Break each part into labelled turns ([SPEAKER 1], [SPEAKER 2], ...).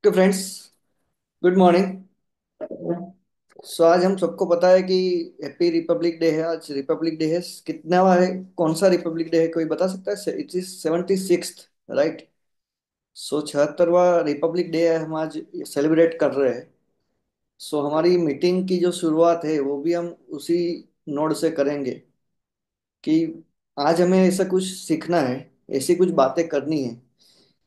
[SPEAKER 1] Okay friends, good morning. So आज हम सबको पता है कि हैप्पी रिपब्लिक डे है। आज रिपब्लिक डे है। कितना है? कौन सा रिपब्लिक डे है? कोई बता सकता है? It is 76th, right? So 76वां रिपब्लिक डे है, हम आज सेलिब्रेट कर रहे हैं। सो हमारी मीटिंग की जो शुरुआत है वो भी हम उसी नोड से करेंगे कि आज हमें ऐसा कुछ सीखना है, ऐसी कुछ बातें करनी है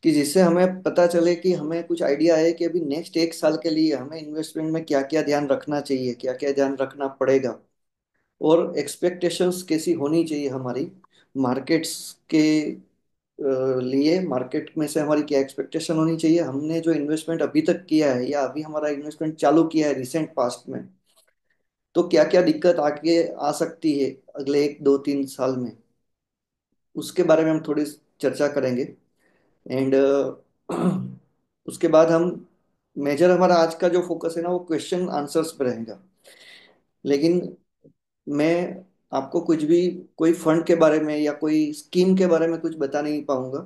[SPEAKER 1] कि जिससे हमें पता चले कि हमें कुछ आइडिया है कि अभी नेक्स्ट 1 साल के लिए हमें इन्वेस्टमेंट में क्या क्या ध्यान रखना चाहिए, क्या क्या ध्यान रखना पड़ेगा, और एक्सपेक्टेशंस कैसी होनी चाहिए हमारी मार्केट्स के लिए। मार्केट में से हमारी क्या एक्सपेक्टेशन होनी चाहिए, हमने जो इन्वेस्टमेंट अभी तक किया है या अभी हमारा इन्वेस्टमेंट चालू किया है रिसेंट पास्ट में, तो क्या क्या दिक्कत आगे आ सकती है अगले 1 2 3 साल में, उसके बारे में हम थोड़ी चर्चा करेंगे। एंड उसके बाद हम मेजर हमारा आज का जो फोकस है ना वो क्वेश्चन आंसर्स पे रहेगा। लेकिन मैं आपको कुछ भी, कोई फंड के बारे में या कोई स्कीम के बारे में कुछ बता नहीं पाऊंगा।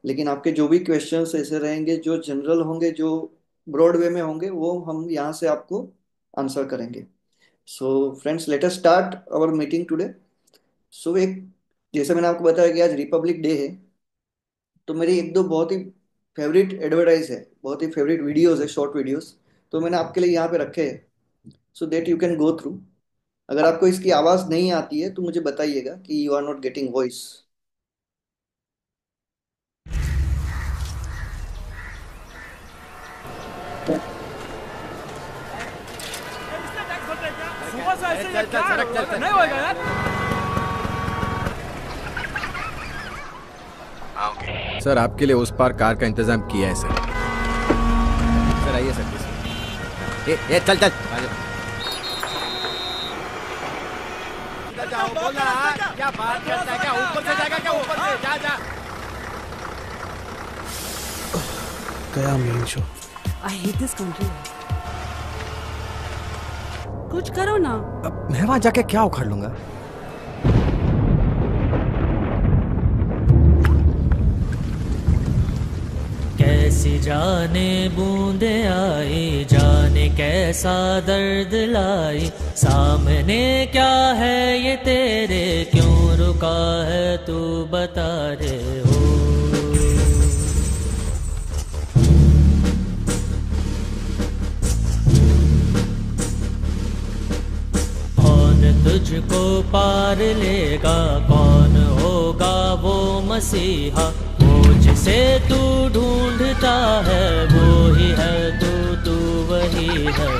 [SPEAKER 1] लेकिन आपके जो भी क्वेश्चंस ऐसे रहेंगे जो जनरल होंगे, जो ब्रॉड वे में होंगे, वो हम यहाँ से आपको आंसर करेंगे। So friends, let us start our meeting today. So एक, जैसे मैंने आपको बताया कि आज रिपब्लिक डे है, तो मेरी एक दो बहुत ही फेवरेट एडवर्टाइज है, बहुत ही फेवरेट वीडियोस है, शॉर्ट वीडियोस। तो मैंने आपके लिए यहाँ पे रखे हैं, so that you can go through. अगर आपको इसकी आवाज़ नहीं आती है तो मुझे बताइएगा कि you are not getting voice.
[SPEAKER 2] सुबह से ऐसे
[SPEAKER 3] चल चल
[SPEAKER 2] क्या
[SPEAKER 3] सड़क चल चल।
[SPEAKER 2] नहीं होएगा यार।
[SPEAKER 3] हाँ ओके सर, आपके लिए उस पार कार का इंतजाम किया है सर। सर आइए सर प्लीज। ए चल चल आ जाओ। इधर जाओ, बोला क्या बात करता है? क्या ऊपर से जाएगा? क्या ऊपर से जा जा।
[SPEAKER 4] गया main show.
[SPEAKER 5] I hate this country. कुछ करो ना।
[SPEAKER 4] अब मैं वहां जाके क्या उखाड़ लूंगा?
[SPEAKER 6] कैसी जाने बूंदे आई, जाने कैसा दर्द लाई, सामने क्या है ये तेरे, क्यों रुका है तू बता रे हो। कौन तुझको पार लेगा, कौन होगा वो मसीहा, वो जिसे तू ढूंढता है वो ही है तू, तू वही है।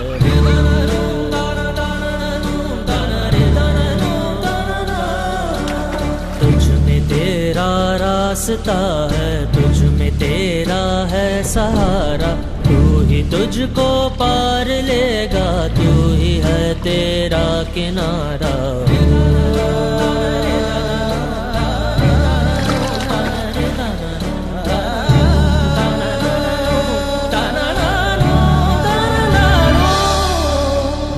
[SPEAKER 6] तुझ में तेरा रास्ता है, तुझ में तेरा है सहारा, तू ही तुझको पार लेगा, तू ही है तेरा किनारा।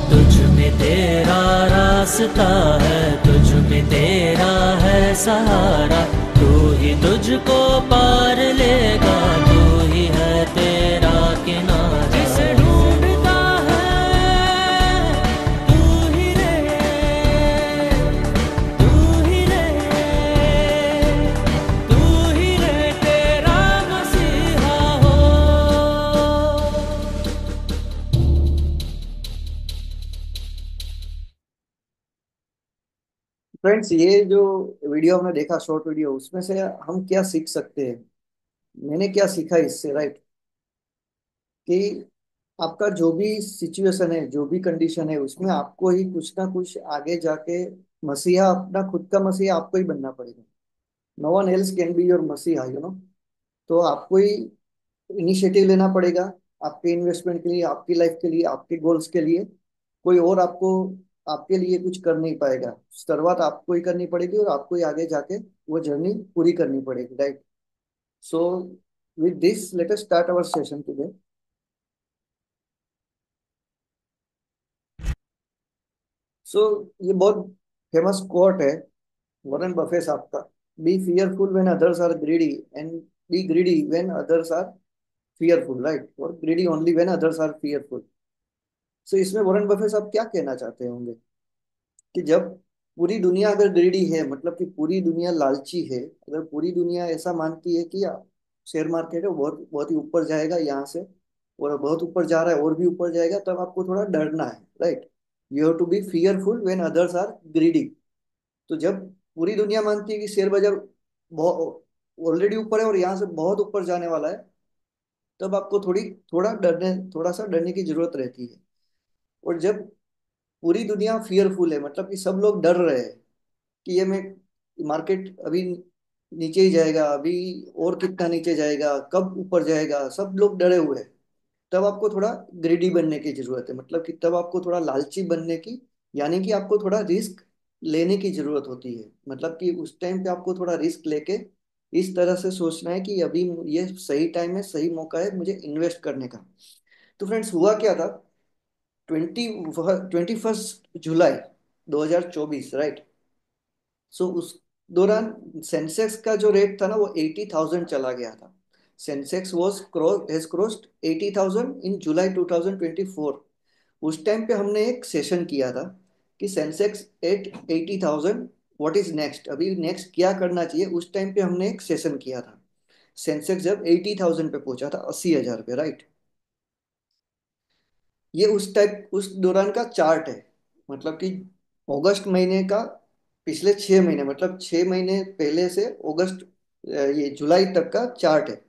[SPEAKER 6] तुझ में तेरा रास्ता है, तुझ में तेरा है सहारा, तू ही तुझको पार लेगा, तू ही है तेरा किनारा। जिसे ढूंढता है तू ही रे, तू ही रे, तू ही रे तेरा मसीहा हो।
[SPEAKER 1] फ्रेंड्स, ये जो वीडियो हमने देखा, शॉर्ट वीडियो, उसमें से हम क्या सीख सकते हैं? मैंने क्या सीखा इससे, राइट? कि आपका जो भी सिचुएशन है, जो भी कंडीशन है, उसमें आपको ही कुछ ना कुछ आगे जाके मसीहा, अपना खुद का मसीहा आपको ही बनना पड़ेगा। No one else can be your मसीहा, यू नो। तो आपको ही इनिशिएटिव लेना पड़ेगा आपके इन्वेस्टमेंट के लिए, आपकी लाइफ के लिए, आपके गोल्स के लिए। कोई और आपको आपके लिए कुछ कर नहीं पाएगा। शुरुआत आपको ही करनी पड़ेगी और आपको ही आगे जाके वो जर्नी पूरी करनी पड़ेगी, right? So with this let us start our session today. So ये बहुत फेमस कोट है वॉरेन बफे साहब का। Be fearful when others are greedy and be greedy when others are fearful, right? Or greedy only when others are fearful. So इसमें Warren Buffett साहब क्या कहना चाहते होंगे कि जब पूरी दुनिया अगर ग्रीडी है, मतलब कि पूरी दुनिया लालची है, अगर पूरी दुनिया ऐसा मानती है कि शेयर मार्केट है वो बहुत बहुत ही ऊपर जाएगा यहाँ से, और बहुत ऊपर जा रहा है और भी ऊपर जाएगा, तब आपको थोड़ा डरना है, right? You have to be fearful when others are greedy. तो जब पूरी दुनिया मानती है कि शेयर बाजार बहुत ऑलरेडी ऊपर है और यहाँ से बहुत ऊपर जाने वाला है, तब आपको थोड़ा सा डरने की जरूरत रहती है। और जब पूरी दुनिया फियरफुल है, मतलब कि सब लोग डर रहे हैं कि ये मैं मार्केट अभी नीचे ही जाएगा, अभी और कितना नीचे जाएगा, कब ऊपर जाएगा, सब लोग डरे हुए हैं, तब आपको थोड़ा ग्रीडी बनने की जरूरत है, मतलब कि तब आपको थोड़ा लालची बनने की, यानी कि आपको थोड़ा रिस्क लेने की जरूरत होती है। मतलब कि उस टाइम पे आपको थोड़ा रिस्क लेके इस तरह से सोचना है कि अभी ये सही टाइम है, सही मौका है मुझे इन्वेस्ट करने का। तो फ्रेंड्स, हुआ क्या था? 21 जुलाई 2024, राइट? सो उस दौरान सेंसेक्स का जो रेट था ना, वो 80,000 चला गया था। सेंसेक्स वॉज हैज क्रॉस्ड 80,000 इन जुलाई 2024। उस टाइम पे हमने एक सेशन किया था कि Sensex at 80,000, what is next, अभी नेक्स्ट क्या करना चाहिए। उस टाइम पे हमने एक सेशन किया था। सेंसेक्स जब 80,000 पे पहुंचा था, 80,000 पे, राइट? ये उस दौरान का चार्ट है, मतलब कि अगस्त महीने का, पिछले 6 महीने, मतलब 6 महीने पहले से अगस्त, ये जुलाई तक का चार्ट है,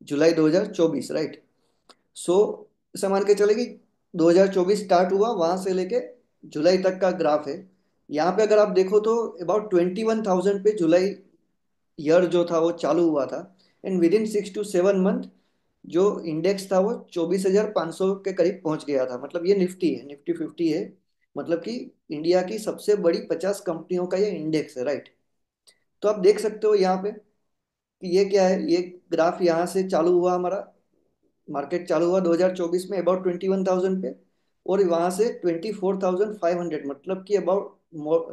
[SPEAKER 1] जुलाई 2024, राइट? सो ऐसा मान के चले कि 2024 स्टार्ट हुआ वहां से लेके जुलाई तक का ग्राफ है। यहाँ पे अगर आप देखो तो अबाउट 21,000 पे जुलाई ईयर जो था वो चालू हुआ था, and with in 6 to 7 month जो इंडेक्स था वो 24,500 के करीब पहुंच गया था। मतलब ये निफ्टी है, निफ्टी 50 है, मतलब कि इंडिया की सबसे बड़ी 50 कंपनियों का ये इंडेक्स है, राइट? तो आप देख सकते हो यहाँ पे कि ये क्या है, ये ग्राफ यहाँ से चालू हुआ हमारा, मार्केट चालू हुआ 2024 में अबाउट 21,000 पे, और वहां से 24,500, मतलब कि about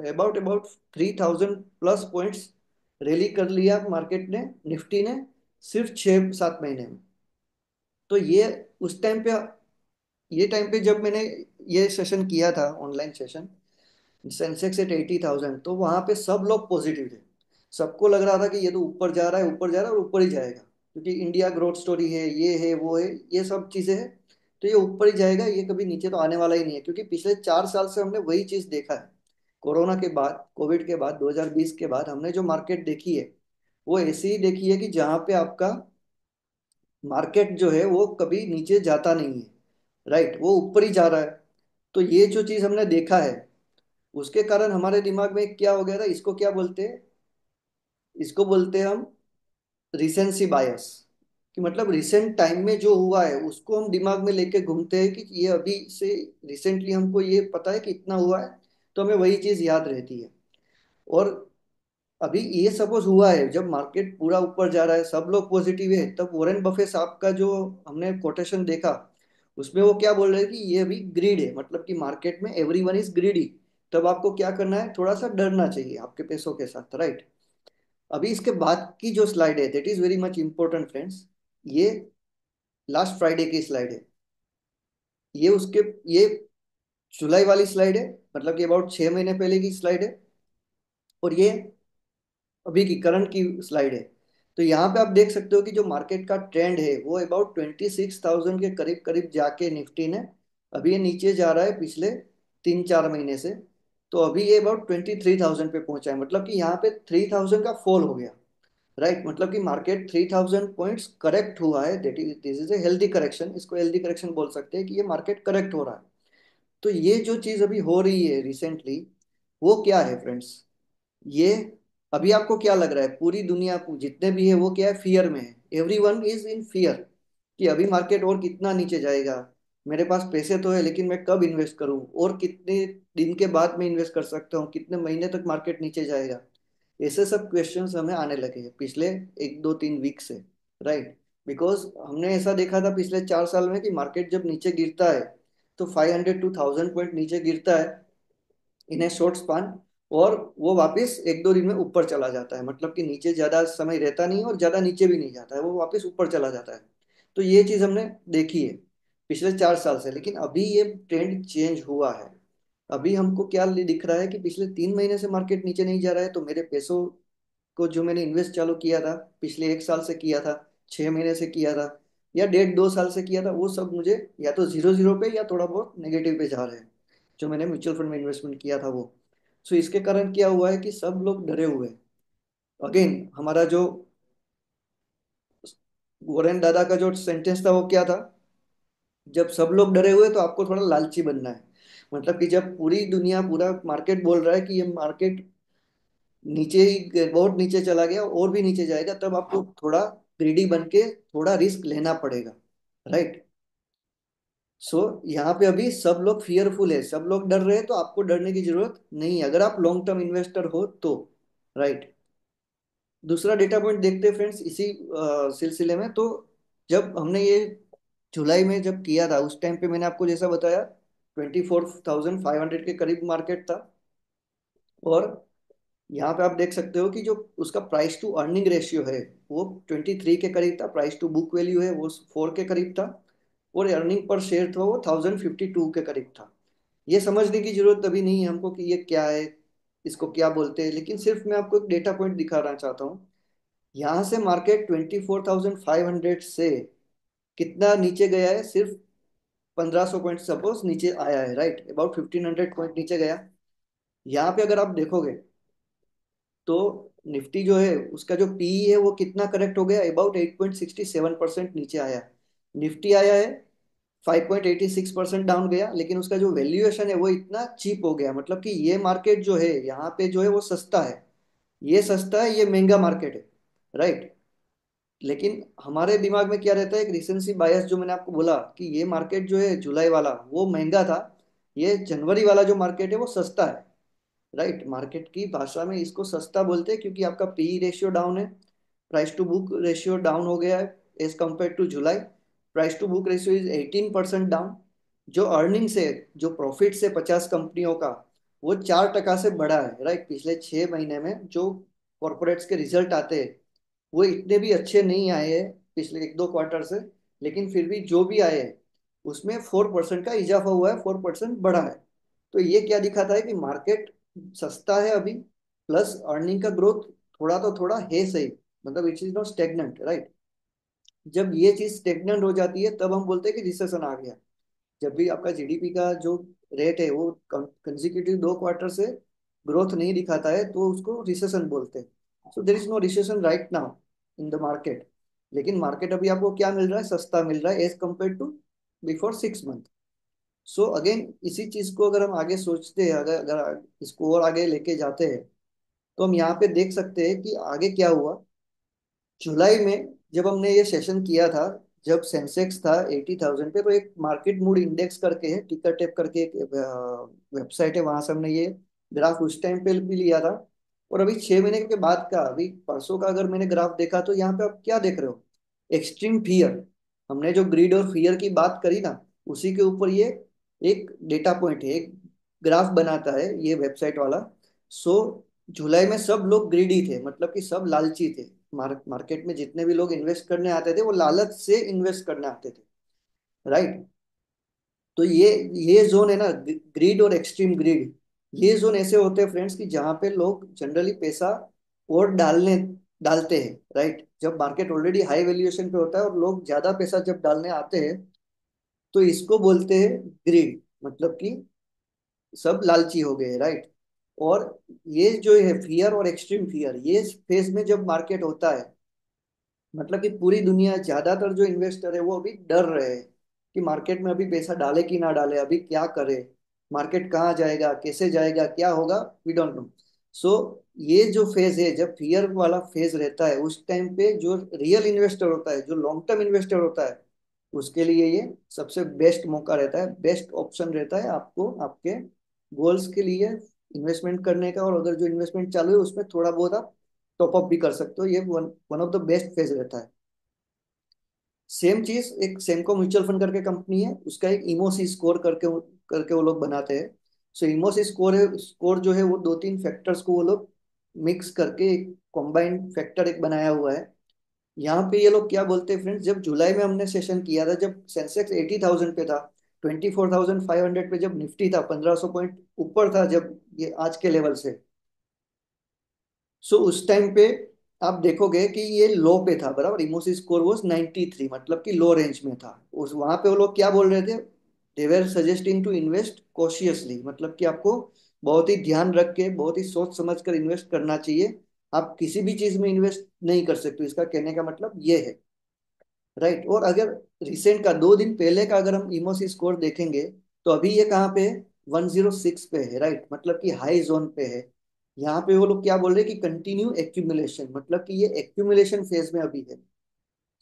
[SPEAKER 1] about about 3,000 plus points rally कर लिया मार्केट ने, निफ्टी ने, सिर्फ 6-7 महीने में। तो ये उस टाइम पे, ये टाइम पे जब मैंने ये सेशन किया था, ऑनलाइन सेशन, सेंसेक्स एट 80,000, तो वहां पे सब लोग पॉजिटिव थे। सबको लग रहा था कि ये तो ऊपर जा रहा है, ऊपर जा रहा है और ऊपर ही जाएगा, क्योंकि इंडिया ग्रोथ स्टोरी है, ये है वो है, ये सब चीजें हैं, तो ये ऊपर ही जाएगा, ये कभी नीचे तो आने वाला ही नहीं है। क्योंकि पिछले 4 साल से हमने वही चीज देखा है। कोरोना के बाद, कोविड के बाद, 2020 के बाद हमने जो मार्केट देखी है वो ऐसी ही देखी है कि जहाँ पे आपका मार्केट जो है वो कभी नीचे जाता नहीं है, राइट? वो ऊपर ही जा रहा है। तो ये जो चीज हमने देखा है, उसके कारण हमारे दिमाग में क्या हो गया था, इसको क्या बोलते हैं, इसको बोलते हैं हम रिसेंसी बायस। कि मतलब रिसेंट टाइम में जो हुआ है उसको हम दिमाग में लेके घूमते हैं कि ये अभी से रिसेंटली हमको ये पता है कि इतना हुआ है, तो हमें वही चीज याद रहती है। और अभी ये सपोज हुआ है जब मार्केट पूरा ऊपर जा रहा है, सब लोग पॉजिटिव है, तब वॉरेन बफे साहब का जो हमने कोटेशन देखा, उसमें वो क्या बोल रहे हैं कि ये अभी ग्रीड है, मतलब कि मार्केट में एवरीवन इज ग्रीडी। तब आपको क्या करना है, थोड़ा सा डरना चाहिए आपके पैसों के साथ, राइट? अभी इसके बाद की जो स्लाइड है, that is very much important friends. ये लास्ट फ्राइडे की स्लाइड है, ये उसके, ये जुलाई वाली स्लाइड है, मतलब कि अबाउट 6 महीने पहले की स्लाइड है, और ये अभी की करंट की स्लाइड है। तो यहाँ पे आप देख सकते हो कि जो मार्केट का ट्रेंड है वो अबाउट 26,000 के करीब करीब जाके निफ्टी ने, अभी ये नीचे जा रहा है पिछले 3-4 महीने से। तो अभी ये अबाउट 23,000 पे पहुंचा है, मतलब कि यहाँ पे 3,000 का फॉल हो गया, राइट? मतलब कि मार्केट 3,000 पॉइंट्स करेक्ट हुआ है, that is this is a healthy correction, इसको हेल्दी करेक्शन बोल सकते हैं कि ये मार्केट करेक्ट हो रहा है। तो ये जो चीज अभी हो रही है रिसेंटली, वो क्या है फ्रेंड्स? ये अभी आपको क्या लग रहा है, पूरी दुनिया जितने भी है वो क्या है, फियर में है, every one is in fear कि अभी मार्केट और कितना नीचे जाएगा, मेरे पास पैसे तो है लेकिन मैं कब इन्वेस्ट करूं, और कितने दिन के बाद मैं इन्वेस्ट कर सकता हूँ, कितने महीने तक मार्केट नीचे जाएगा। ऐसे सब क्वेश्चंस हमें आने लगे हैं पिछले 1-2-3 वीक से, राइट? बिकॉज हमने ऐसा देखा था पिछले 4 साल में कि मार्केट जब नीचे गिरता है तो 500 to 1,000 पॉइंट नीचे गिरता है इन ए शॉर्ट स्पान, और वो वापस 1-2 दिन में ऊपर चला जाता है, मतलब कि नीचे ज्यादा समय रहता नहीं और ज्यादा नीचे भी नहीं जाता है, वो वापस ऊपर चला जाता है। तो ये चीज हमने देखी है पिछले 4 साल से, लेकिन अभी ये ट्रेंड चेंज हुआ है। अभी हमको क्या दिख रहा है कि पिछले 3 महीने से मार्केट नीचे नहीं जा रहा है, तो मेरे पैसों को जो मैंने इन्वेस्ट चालू किया था पिछले 1 साल से किया था, 6 महीने से किया था, या 1.5 2 साल से किया था, वो सब मुझे या तो जीरो जीरो पे या थोड़ा बहुत नेगेटिव पे जा रहे हैं, जो मैंने म्यूचुअल फंड में इन्वेस्टमेंट किया था वो। सो इसके कारण क्या हुआ है कि सब लोग डरे हुए हैं। अगेन हमारा जो वोरेन दादा का जो सेंटेंस था वो क्या था, जब सब लोग डरे हुए तो आपको थोड़ा लालची बनना है। मतलब कि जब पूरी दुनिया पूरा मार्केट बोल रहा है कि ये मार्केट नीचे ही बहुत नीचे चला गया और भी नीचे जाएगा, तब आपको थोड़ा ग्रीडी बन के थोड़ा रिस्क लेना पड़ेगा, राइट। सो यहाँ पे अभी सब लोग फियरफुल है, सब लोग डर रहे हैं, तो आपको डरने की जरूरत नहीं है अगर आप लॉन्ग टर्म इन्वेस्टर हो तो, राइट। दूसरा डेटा पॉइंट देखते हैं फ्रेंड्स इसी सिलसिले में। तो जब हमने ये जुलाई में जब किया था, उस टाइम पे मैंने आपको जैसा बताया 24,500 के करीब मार्केट था। और यहाँ पे आप देख सकते हो कि जो उसका प्राइस टू अर्निंग रेशियो है वो 23 के करीब था, प्राइस टू बुक वैल्यू है वो 4 के करीब था, और अर्निंग पर शेयर था वो 1052 के करीब था। ये समझने की जरूरत अभी नहीं है हमको कि ये क्या है, इसको क्या बोलते हैं, लेकिन सिर्फ मैं आपको एक डेटा पॉइंट दिखाना चाहता हूँ। यहाँ से मार्केट 24,500 से कितना नीचे गया है, सिर्फ 1500 पॉइंट सपोज नीचे आया है, राइट, अबाउट 1500 पॉइंट नीचे गया। यहाँ पे अगर आप देखोगे तो निफ्टी जो है उसका जो पीई है वो कितना करेक्ट हो गया, अबाउट 8.67% नीचे आया। निफ्टी आया है 5.86% डाउन गया, लेकिन उसका जो वैल्यूएशन है वो इतना चीप हो गया। मतलब कि ये मार्केट जो है यहाँ पे जो है वो सस्ता है, ये सस्ता है, ये महंगा मार्केट है, राइट। लेकिन हमारे दिमाग में क्या रहता है, एक रिसेंसी बायस, जो मैंने आपको बोला कि ये मार्केट जो है जुलाई वाला वो महंगा था, ये जनवरी वाला जो मार्केट है वो सस्ता है, राइट। मार्केट की भाषा में इसको सस्ता बोलते हैं क्योंकि आपका पीई रेशियो डाउन है, price to book ratio down हो गया है as compare to July. Price to book ratio is 18% down. जो अर्निंग से, जो प्रॉफिट से 50 कंपनियों का, वो 4% से बढ़ा है, राइट। पिछले 6 महीने में जो कॉरपोरेट्स के रिजल्ट आते हैं वो इतने भी अच्छे नहीं आए हैं पिछले 1 2 क्वार्टर से, लेकिन फिर भी जो भी आए हैं उसमें 4% का इजाफा हुआ है, 4% बढ़ा है। तो ये क्या दिखाता है कि मार्केट सस्ता है अभी, प्लस अर्निंग का ग्रोथ थोड़ा तो थोड़ा है सही, मतलब it is not stagnant, right. जब ये चीज स्टेगनेंट हो जाती है तब हम बोलते हैं कि रिसेशन आ गया। जब भी आपका जीडीपी का जो रेट है वो कंसेक्यूटिव 2 क्वार्टर से ग्रोथ नहीं दिखाता है तो उसको रिसेशन बोलते हैं। So there is no recession right now in the market. लेकिन मार्केट अभी आपको क्या मिल रहा है, सस्ता मिल रहा है as compare to before 6 month. So again इसी चीज को अगर हम आगे सोचते हैं, अगर अगर इसको और आगे लेके जाते हैं, तो हम यहाँ पे देख सकते हैं कि आगे क्या हुआ। जुलाई में जब हमने ये सेशन किया था, जब सेंसेक्स था 80,000 पे, तो एक मार्केट मूड इंडेक्स करके है, टिकर टेप करके एक वेबसाइट है, वहां से हमने ये ग्राफ उस टाइम पे भी लिया था। और अभी 6 महीने के बाद का, अभी परसों का अगर मैंने ग्राफ देखा तो यहाँ पे आप क्या देख रहे हो, एक्सट्रीम फियर। हमने जो ग्रीड और फियर की बात करी ना, उसी के ऊपर ये एक डेटा पॉइंट है, एक ग्राफ बनाता है ये वेबसाइट वाला। सो जुलाई में सब लोग ग्रीडी थे, मतलब कि सब लालची थे। मार्केट में जितने भी लोग इन्वेस्ट करने आते थे वो लालच से इन्वेस्ट करने आते थे, राइट। तो ये जोन है ना, ग्रीड और एक्सट्रीम ग्रीड, ये जोन ऐसे होते हैं फ्रेंड्स कि जहाँ पे लोग जनरली पैसा और डालते हैं, राइट। जब मार्केट ऑलरेडी हाई वैल्यूएशन पे होता है और लोग ज्यादा पैसा जब डालने आते हैं तो इसको बोलते हैं ग्रीड, मतलब कि सब लालची हो गए, राइट। और ये जो है फियर और एक्सट्रीम फियर, ये फेज में जब मार्केट होता है, मतलब कि पूरी दुनिया, ज्यादातर जो इन्वेस्टर है वो अभी डर रहे हैं कि मार्केट में अभी पैसा डाले कि ना डाले, अभी क्या करे, मार्केट कहाँ जाएगा, कैसे जाएगा, क्या होगा, वी डोंट नो। सो ये जो फेज है, जब फियर वाला फेज रहता है, उस टाइम पे जो रियल इन्वेस्टर होता है, जो लॉन्ग टर्म इन्वेस्टर होता है, उसके लिए ये सबसे बेस्ट मौका रहता है, बेस्ट ऑप्शन रहता है आपको आपके गोल्स के लिए इन्वेस्टमेंट करने का। और अगर जो इन्वेस्टमेंट चालू है उसमें थोड़ा बहुत आप टॉप अप भी कर सकते हो, ये one one of the best phase रहता है। सेम चीज एक सेमको म्यूचुअल फंड करके कंपनी है, उसका एक इमोसी स्कोर करके करके वो लोग बनाते हैं। सो इमोसी स्कोर है, स्कोर जो है वो 2 3 फैक्टर्स को वो लोग मिक्स करके एक कॉम्बाइंड फैक्टर एक बनाया हुआ है। यहाँ पे ये लोग क्या बोलते हैं फ्रेंड्स, जब जुलाई में हमने सेशन किया था, जब सेंसेक्स 80,000 पे था, 24,500 पे जब निफ्टी था, 1,500 पॉइंट ऊपर था जब ये आज के लेवल से। सो उस टाइम पे आप देखोगे कि ये लो पे था, बराबर। इमोसी स्कोर वॉज 93, मतलब कि लो रेंज में था। उस वहां पे वो लोग क्या बोल रहे थे, they were suggesting to invest cautiously, मतलब कि आपको बहुत ही ध्यान रख के, बहुत ही सोच समझ कर इन्वेस्ट करना चाहिए। आप किसी भी चीज में इन्वेस्ट नहीं कर सकते, इसका कहने का मतलब ये है, राइट। और अगर रिसेंट का 2 दिन पहले का अगर हम इमोसी स्कोर देखेंगे, तो अभी ये कहाँ पे है, 106 पे है, राइट, मतलब कि हाई जोन पे है। यहाँ पे वो लोग क्या बोल रहे हैं कि कंटिन्यू एक्यूमुलेशन, मतलब कि ये एक्यूमुलेशन फेज में अभी है।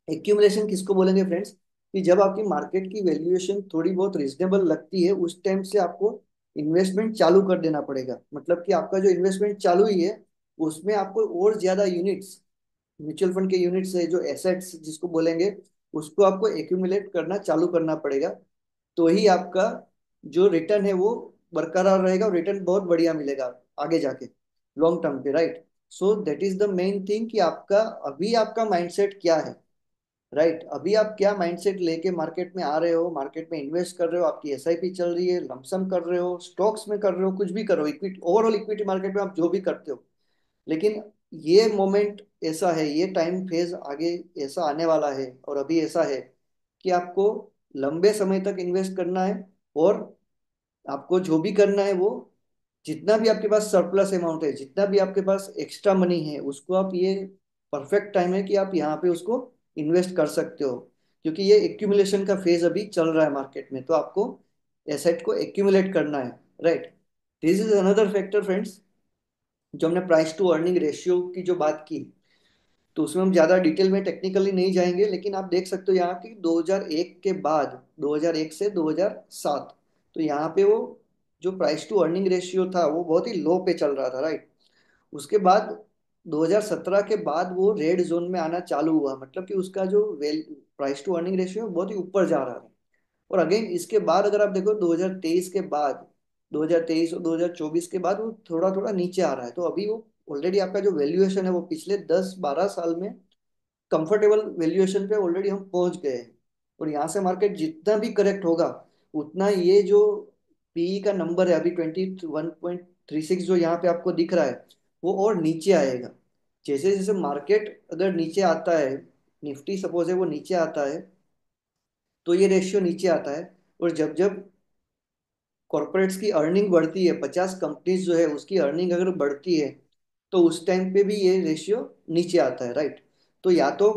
[SPEAKER 1] एक्यूमुलेशन किसको बोलेंगे फ्रेंड्स, कि जब आपकी मार्केट की वैल्यूएशन थोड़ी बहुत रिजनेबल लगती है, उस टाइम से आपको इन्वेस्टमेंट चालू कर देना पड़ेगा। मतलब कि आपका जो इन्वेस्टमेंट चालू ही है, उसमें आपको और ज्यादा यूनिट्स, म्यूचुअल फंड के यूनिट्स है, जो एसेट्स जिसको बोलेंगे, उसको आपको एक्यूमुलेट करना चालू करना पड़ेगा। तो ही आपका जो रिटर्न है वो बरकरार रहेगा, और रिटर्न बहुत बढ़िया मिलेगा आगे जाके, लॉन्ग टर्म पे, right. So that is the main thing, कि आपका अभी आपका माइंडसेट क्या है, राइट। अभी आप क्या माइंडसेट लेके मार्केट में आ रहे हो, मार्केट में इन्वेस्ट कर रहे हो, आपकी एसआईपी चल रही है, लमसम कर रहे हो, स्टॉक्स में कर रहे हो, कुछ भी करो, इक्विटी, ओवरऑल इक्विटी मार्केट में आप जो भी करते हो। लेकिन ये मोमेंट ऐसा है, ये टाइम फेज आगे ऐसा आने वाला है, और अभी ऐसा है कि आपको लंबे समय तक इन्वेस्ट करना है। और आपको जो भी करना है वो, जितना भी आपके पास सरप्लस अमाउंट है, जितना भी आपके पास एक्स्ट्रा मनी है, उसको आप, ये परफेक्ट टाइम है कि आप यहाँ पे उसको इन्वेस्ट कर सकते हो। क्योंकि ये एक्यूमुलेशन का फेज अभी चल रहा है मार्केट में, तो आपको एसेट को एक्यूमुलेट करना है, right. This is another factor friends, जो हमने प्राइस टू अर्निंग रेशियो की जो बात की, तो उसमें हम ज़्यादा डिटेल में टेक्निकली नहीं जाएंगे, लेकिन आप देख सकते हो यहाँ की 2001 के बाद, 2001 से 2007, तो यहाँ पे वो जो प्राइस टू अर्निंग रेशियो था वो बहुत ही लो पे चल रहा था, राइट। उसके बाद 2017 के बाद वो रेड जोन में आना चालू हुआ, मतलब कि उसका जो well price to earning ratio बहुत ही ऊपर जा रहा था। और अगेन इसके बाद अगर आप देखो 2023 के बाद, 2023 और 2024 के बाद वो थोड़ा थोड़ा नीचे आ रहा है। तो अभी वो ऑलरेडी आपका जो वैल्यूएशन है वो पिछले 10-12 साल में कंफर्टेबल वैल्यूएशन पे ऑलरेडी हम पहुंच गए हैं। और यहाँ से मार्केट जितना भी करेक्ट होगा, उतना ये जो पीई का नंबर है अभी 21.36 जो यहाँ पे आपको दिख रहा है, वो और नीचे आएगा। जैसे जैसे मार्केट अगर नीचे आता है, निफ्टी सपोज है वो नीचे आता है, तो ये रेशियो नीचे आता है। और जब जब कॉर्पोरेट्स की अर्निंग बढ़ती है, 50 कंपनीज जो है उसकी अर्निंग अगर बढ़ती है, तो उस टाइम पे भी ये रेशियो नीचे आता है, राइट। तो या तो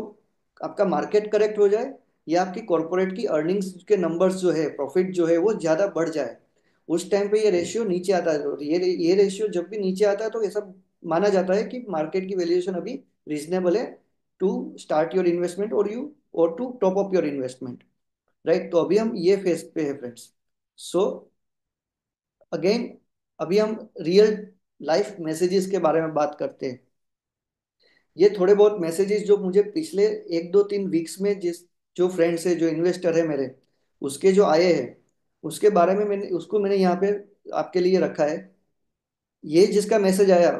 [SPEAKER 1] आपका मार्केट करेक्ट हो जाए, या आपकी कॉर्पोरेट की अर्निंग्स के नंबर्स जो है, प्रॉफिट जो है वो ज़्यादा बढ़ जाए, उस टाइम पे ये रेशियो नीचे आता है। और ये रेशियो जब भी नीचे आता है, तो ऐसा माना जाता है कि मार्केट की वैल्यूएशन अभी रीजनेबल है टू स्टार्ट योर इन्वेस्टमेंट, और यू और to top up your investment, right. तो अभी हम ये फेज पे है फ्रेंड्स। सो अगेन, अभी हम रियल लाइफ मैसेजेस के बारे में बात करते हैं। ये थोड़े बहुत मैसेजेस जो मुझे पिछले 1-2-3 वीक्स में, जिस जो फ्रेंड्स है, जो इन्वेस्टर है मेरे, उसके जो आए हैं, उसके बारे में मैंने यहाँ पे आपके लिए रखा है। ये जिसका मैसेज आया,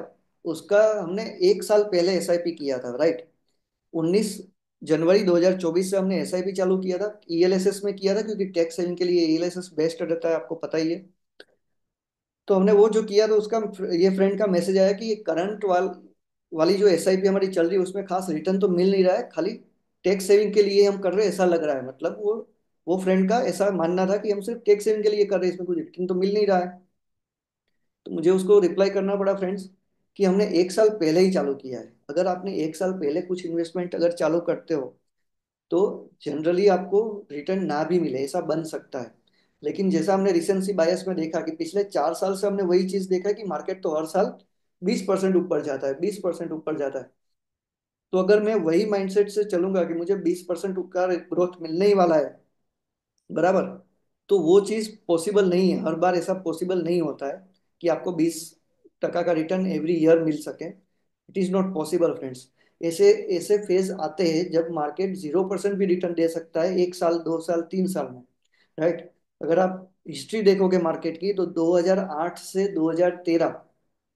[SPEAKER 1] उसका हमने 1 साल पहले एसआईपी किया था, राइट। 19 जनवरी 2024 से हमने एसआईपी चालू किया था, ईएलएसएस में किया था, क्योंकि टैक्स सेविंग के लिए ईएलएसएस बेस्ट रहता है, आपको पता ही है। तो हमने वो जो किया, तो उसका ये फ्रेंड का मैसेज आया कि ये करंट वाली जो एसआईपी हमारी चल रही है, उसमें खास रिटर्न तो मिल नहीं रहा है, खाली टैक्स सेविंग के लिए हम कर रहे हैं ऐसा लग रहा है। मतलब वो फ्रेंड का ऐसा मानना था कि हम सिर्फ टैक्स सेविंग के लिए कर रहे हैं, इसमें कुछ रिटर्न तो मिल नहीं रहा है। तो मुझे उसको रिप्लाई करना पड़ा फ्रेंड्स, कि हमने 1 साल पहले ही चालू किया है। अगर आपने 1 साल पहले कुछ इन्वेस्टमेंट अगर चालू करते हो, तो जनरली आपको रिटर्न ना भी मिले, ऐसा बन सकता है। लेकिन जैसा हमने रिसेंसी बायस में देखा, कि पिछले 4 साल से हमने वही चीज देखा कि मार्केट तो हर साल 20% ऊपर जाता है, 20% ऊपर जाता है। तो अगर मैं वही माइंडसेट से चलूंगा कि मुझे 20% का ग्रोथ मिलने ही वाला है, बराबर, तो वो चीज पॉसिबल नहीं है। हर बार ऐसा पॉसिबल नहीं होता है कि आपको 20% का रिटर्न एवरी ईयर मिल सके। It is not possible friends. ऐसे ऐसे फेज आते हैं जब मार्केट 0% भी रिटर्न दे सकता है, 1 साल, 2 साल, 3 साल में, राइट। अगर आप हिस्ट्री देखोगे मार्केट की, तो 2008 से 2013,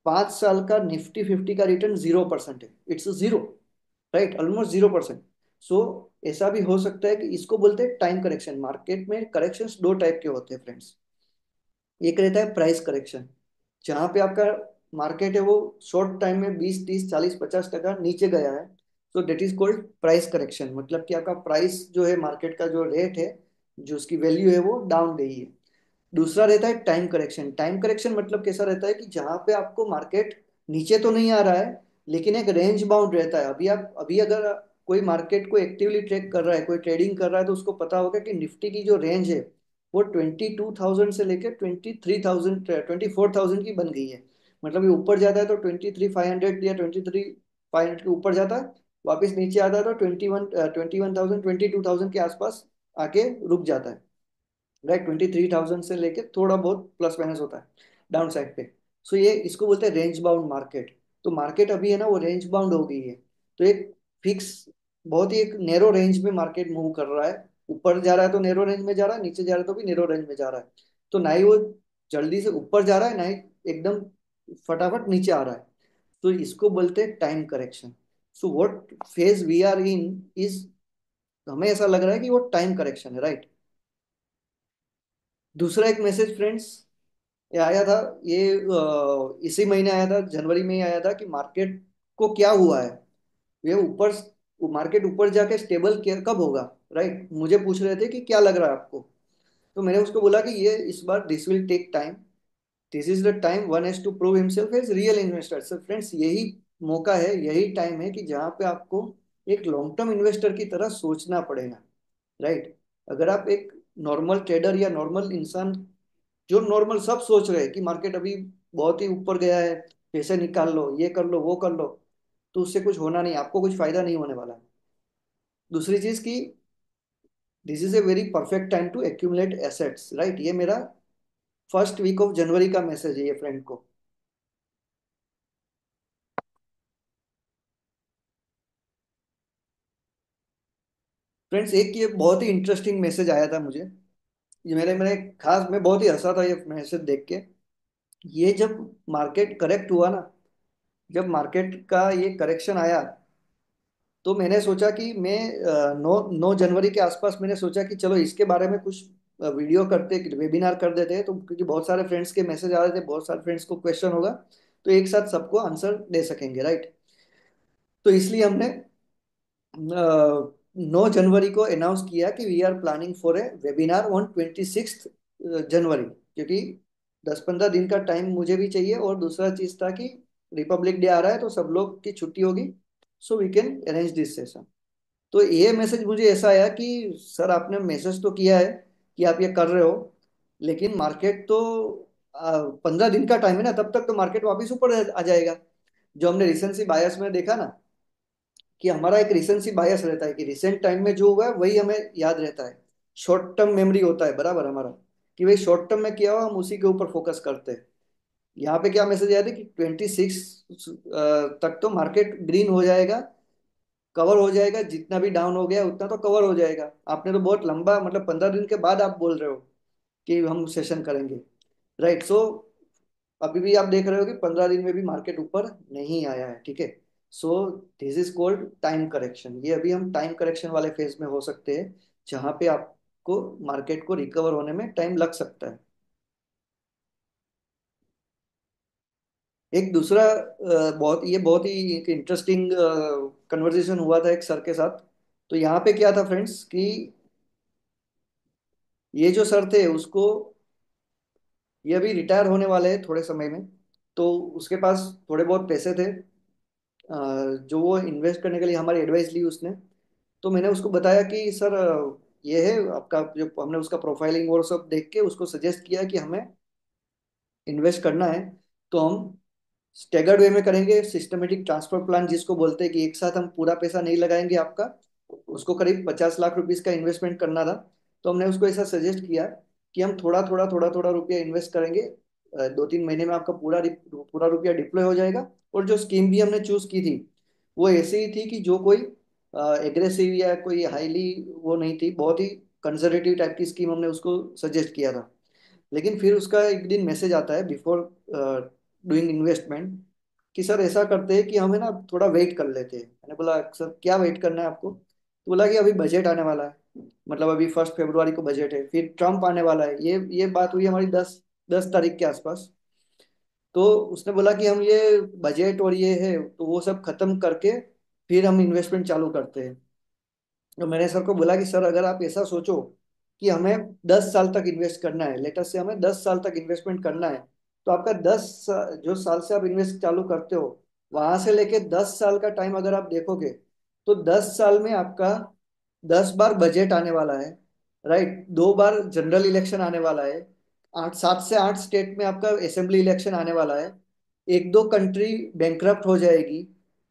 [SPEAKER 1] 5 साल का निफ्टी 50 का रिटर्न 0% है। It's zero, right, almost 0%। सो ऐसा भी हो सकता है कि इसको बोलते हैं टाइम करेक्शन। मार्केट में करेक्शंस दो टाइप के होते हैं फ्रेंड्स। एक रहता है प्राइस करेक्शन, जहाँ पे आपका मार्केट है वो शॉर्ट टाइम में 20 30 40 50% नीचे गया है, तो that is called price correction. मतलब कि आपका प्राइस जो है, मार्केट का जो रेट है, जो उसकी वैल्यू है, वो डाउन गई है। दूसरा रहता है टाइम करेक्शन। टाइम करेक्शन मतलब कैसा रहता है कि जहाँ पे आपको मार्केट नीचे तो नहीं आ रहा है, लेकिन एक रेंज बाउंड रहता है। अभी अगर कोई मार्केट को एक्टिवली ट्रेक कर रहा है, कोई ट्रेडिंग कर रहा है, तो उसको पता होगा कि निफ्टी की जो रेंज है वो 22,000 से लेकर 23,000 24,000 की बन गई है। मतलब ये ऊपर जाता है तो 23,500 या 23,500 के ऊपर जाता है, वापस नीचे आता है तो 21,000 22,000 के आसपास आके रुक जाता है। राइट, 23,000 से लेके थोड़ा बहुत प्लस माइनस होता है डाउन साइड पे। सो ये इसको बोलते हैं रेंज बाउंड मार्केट। तो मार्केट अभी है ना वो रेंज बाउंड हो गई है। तो एक फिक्स, बहुत ही एक नैरो रेंज में मार्केट मूव कर रहा है। ऊपर जा रहा है तो नैरो रेंज में जा रहा है, नीचे जा रहा है तो भी नैरो रेंज में जा रहा है। तो ना ही वो जल्दी से ऊपर जा रहा है, ना ही एकदम फटाफट नीचे आ रहा है। तो इसको बोलते हैं time correction. So what phase we are in is, हमें ऐसा लग रहा है कि वो टाइम करेक्शन है, राइट। दूसरा एक मैसेज फ्रेंड्स, ये आया था, ये इसी महीने आया था, जनवरी में ही आया था, कि मार्केट को क्या हुआ है, ये ऊपर, मार्केट ऊपर जाके स्टेबल कब होगा। राइट, मुझे पूछ रहे थे कि क्या लग रहा है आपको। तो मैंने उसको बोला कि ये इस बार this will take time, this is the time one has to prove himself as real investor. Sir friends, यही मौका है, यही टाइम है कि जहाँ पे आपको एक लॉन्ग टर्म इन्वेस्टर की तरह सोचना पड़ेगा। राइट, अगर आप एक नॉर्मल ट्रेडर या नॉर्मल इंसान, जो नॉर्मल सब सोच रहे हैं कि मार्केट अभी बहुत ही ऊपर गया है, पैसे निकाल लो, ये कर लो, वो कर लो, तो उससे कुछ होना नहीं, आपको कुछ फायदा नहीं होने वाला है। दूसरी चीज की, this is a very perfect time to accumulate assets. Right, ये मेरा फर्स्ट वीक ऑफ जनवरी का मैसेज है ये फ्रेंड को। फ्रेंड्स, एक ये बहुत ही इंटरेस्टिंग मैसेज आया था मुझे, ये मेरे मेरे खास, मैं बहुत ही हंसा था ये मैसेज देख के। ये जब मार्केट करेक्ट हुआ ना, जब मार्केट का ये करेक्शन आया, तो मैंने सोचा कि मैं 9 जनवरी के आसपास मैंने सोचा कि चलो इसके बारे में कुछ वीडियो करते, वेबिनार कर देते हैं, तो क्योंकि बहुत सारे फ्रेंड्स के मैसेज आ रहे थे, बहुत सारे फ्रेंड्स को क्वेश्चन होगा, तो एक साथ सबको आंसर दे सकेंगे, राइट। तो इसलिए हमने 9 जनवरी को अनाउंस किया कि we are planning for a webinar on 26 January, क्योंकि 10 15 दिन का टाइम मुझे भी चाहिए, और दूसरा चीज था कि रिपब्लिक डे आ रहा है तो सब लोग की छुट्टी होगी, so we can arrange this session. तो ये मैसेज मुझे ऐसा आया कि सर आपने मैसेज तो किया है कि आप ये कर रहे हो, लेकिन मार्केट तो 15 दिन का टाइम है ना, तब तक तो मार्केट वापस ऊपर आ जाएगा। जो हमने रिसेंसी बायस में देखा ना, कि हमारा एक रिसेंसी बायस रहता है कि रिसेंट टाइम में जो हुआ है वही हमें याद रहता है। शॉर्ट टर्म मेमोरी होता है बराबर हमारा, कि भाई शॉर्ट टर्म में क्या हुआ हम उसी के ऊपर फोकस करते हैं। यहाँ पे क्या मैसेज आया था कि 26 तक तो मार्केट ग्रीन हो जाएगा, कवर हो जाएगा, जितना भी डाउन हो गया उतना तो कवर हो जाएगा। आपने तो बहुत लंबा, मतलब 15 दिन के बाद आप बोल रहे हो कि हम सेशन करेंगे। राइट, सो अभी भी आप देख रहे हो कि 15 दिन में भी मार्केट ऊपर नहीं आया है, ठीक है। सो this is called time correction. ये अभी हम टाइम करेक्शन वाले फेज में हो सकते हैं, जहां पे आपको मार्केट को रिकवर होने में टाइम लग सकता है। एक दूसरा बहुत ही एक इंटरेस्टिंग कन्वर्सेशन हुआ था एक सर के साथ। तो यहाँ पे क्या था फ्रेंड्स कि ये जो सर थे उसको, ये अभी रिटायर होने वाले हैं थोड़े समय में, तो उसके पास थोड़े बहुत पैसे थे, जो वो इन्वेस्ट करने के लिए हमारी एडवाइस ली उसने। तो मैंने उसको बताया कि सर ये है आपका, जो हमने उसका प्रोफाइलिंग और सब देख के उसको सजेस्ट किया कि हमें इन्वेस्ट करना है, तो हम स्टेगर्ड वे में करेंगे, सिस्टमेटिक ट्रांसफर प्लान जिसको बोलते हैं, कि एक साथ हम पूरा पैसा नहीं लगाएंगे आपका। उसको करीब 50 लाख रुपीस का इन्वेस्टमेंट करना था। तो हमने उसको ऐसा सजेस्ट किया कि हम थोड़ा थोड़ा रुपया इन्वेस्ट करेंगे, 2 3 महीने में आपका पूरा रुपया डिप्लॉय हो जाएगा। और जो स्कीम भी हमने चूज की थी वो ऐसी ही थी कि जो कोई एग्रेसिव या कोई हाईली वो नहीं थी, बहुत ही कंजर्वेटिव टाइप की स्कीम हमने उसको सजेस्ट किया था। लेकिन फिर उसका एक दिन मैसेज आता है बिफोर डूइंग इन्वेस्टमेंट, कि सर ऐसा करते हैं कि हमें ना थोड़ा वेट कर लेते हैं। मैंने बोला सर क्या वेट करना है आपको। तो बोला कि अभी बजट आने वाला है, मतलब अभी 1 फरवरी को बजट है, फिर ट्रम्प आने वाला है, ये बात हुई हमारी 10 तारीख के आसपास। तो उसने बोला कि हम ये बजट और ये है तो वो सब खत्म करके फिर हम इन्वेस्टमेंट चालू करते हैं। तो मैंने सर को बोला कि सर अगर आप ऐसा सोचो कि हमें 10 साल तक इन्वेस्ट करना है, लेटर से हमें 10 साल तक इन्वेस्टमेंट करना है, तो आपका जो साल से आप इन्वेस्ट चालू करते हो, वहां से लेके 10 साल का टाइम अगर आप देखोगे, तो 10 साल में आपका 10 बार बजट आने वाला है, राइट, 2 बार जनरल इलेक्शन आने वाला है, 7 से 8 स्टेट में आपका असेंबली इलेक्शन आने वाला है, 1-2 कंट्री बैंकरप्ट हो जाएगी,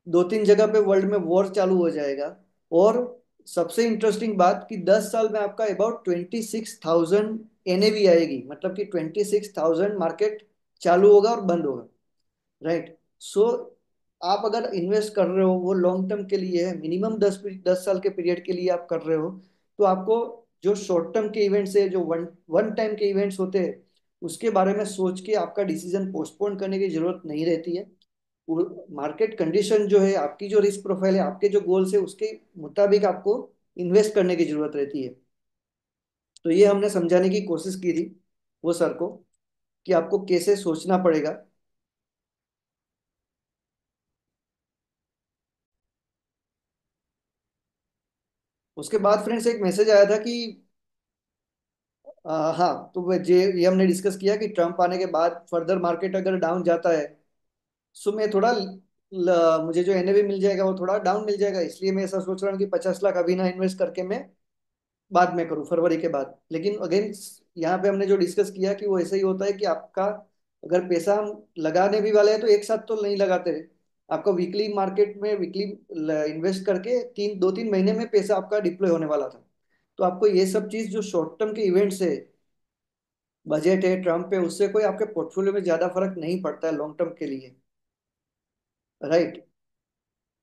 [SPEAKER 1] 2-3 जगह पे वर्ल्ड में वॉर चालू हो जाएगा, और सबसे इंटरेस्टिंग बात कि 10 साल में आपका अबाउट 26,000 एनएवी आएगी, मतलब कि 26,000 मार्केट चालू होगा और बंद होगा, राइट। सो आप अगर इन्वेस्ट कर रहे हो वो लॉन्ग टर्म के लिए है, मिनिमम 10 साल के पीरियड के लिए आप कर रहे हो, तो आपको जो शॉर्ट टर्म के इवेंट्स है, जो वन वन टाइम के इवेंट्स होते हैं, उसके बारे में सोच के आपका डिसीजन पोस्टपोन करने की जरूरत नहीं रहती है। मार्केट कंडीशन जो है, आपकी जो रिस्क प्रोफाइल है, आपके जो गोल्स है, उसके मुताबिक आपको इन्वेस्ट करने की जरूरत रहती है। तो ये हमने समझाने की कोशिश की थी वो सर को, कि आपको कैसे सोचना पड़ेगा। उसके बाद फ्रेंड्स एक मैसेज आया था कि हाँ, तो ये हमने डिस्कस किया कि ट्रम्प आने के बाद फर्दर मार्केट अगर डाउन जाता है, सो मैं थोड़ा मुझे जो एनएवी मिल जाएगा वो थोड़ा डाउन मिल जाएगा, इसलिए मैं ऐसा सोच रहा हूँ कि 50 लाख अभी ना इन्वेस्ट करके मैं बाद में करूँ, फरवरी के बाद। लेकिन अगेन यहाँ पे हमने जो डिस्कस किया कि वो ऐसा ही होता है कि आपका अगर पैसा हम लगाने भी वाले हैं तो एक साथ तो नहीं लगाते हैं, आपको वीकली मार्केट में वीकली इन्वेस्ट करके 2-3 महीने में पैसा आपका डिप्लॉय होने वाला था। तो आपको ये सब चीज जो शॉर्ट टर्म के इवेंट्स है, बजट है, ट्रम्प है, उससे कोई आपके पोर्टफोलियो में ज्यादा फर्क नहीं पड़ता है लॉन्ग टर्म के लिए, राइट।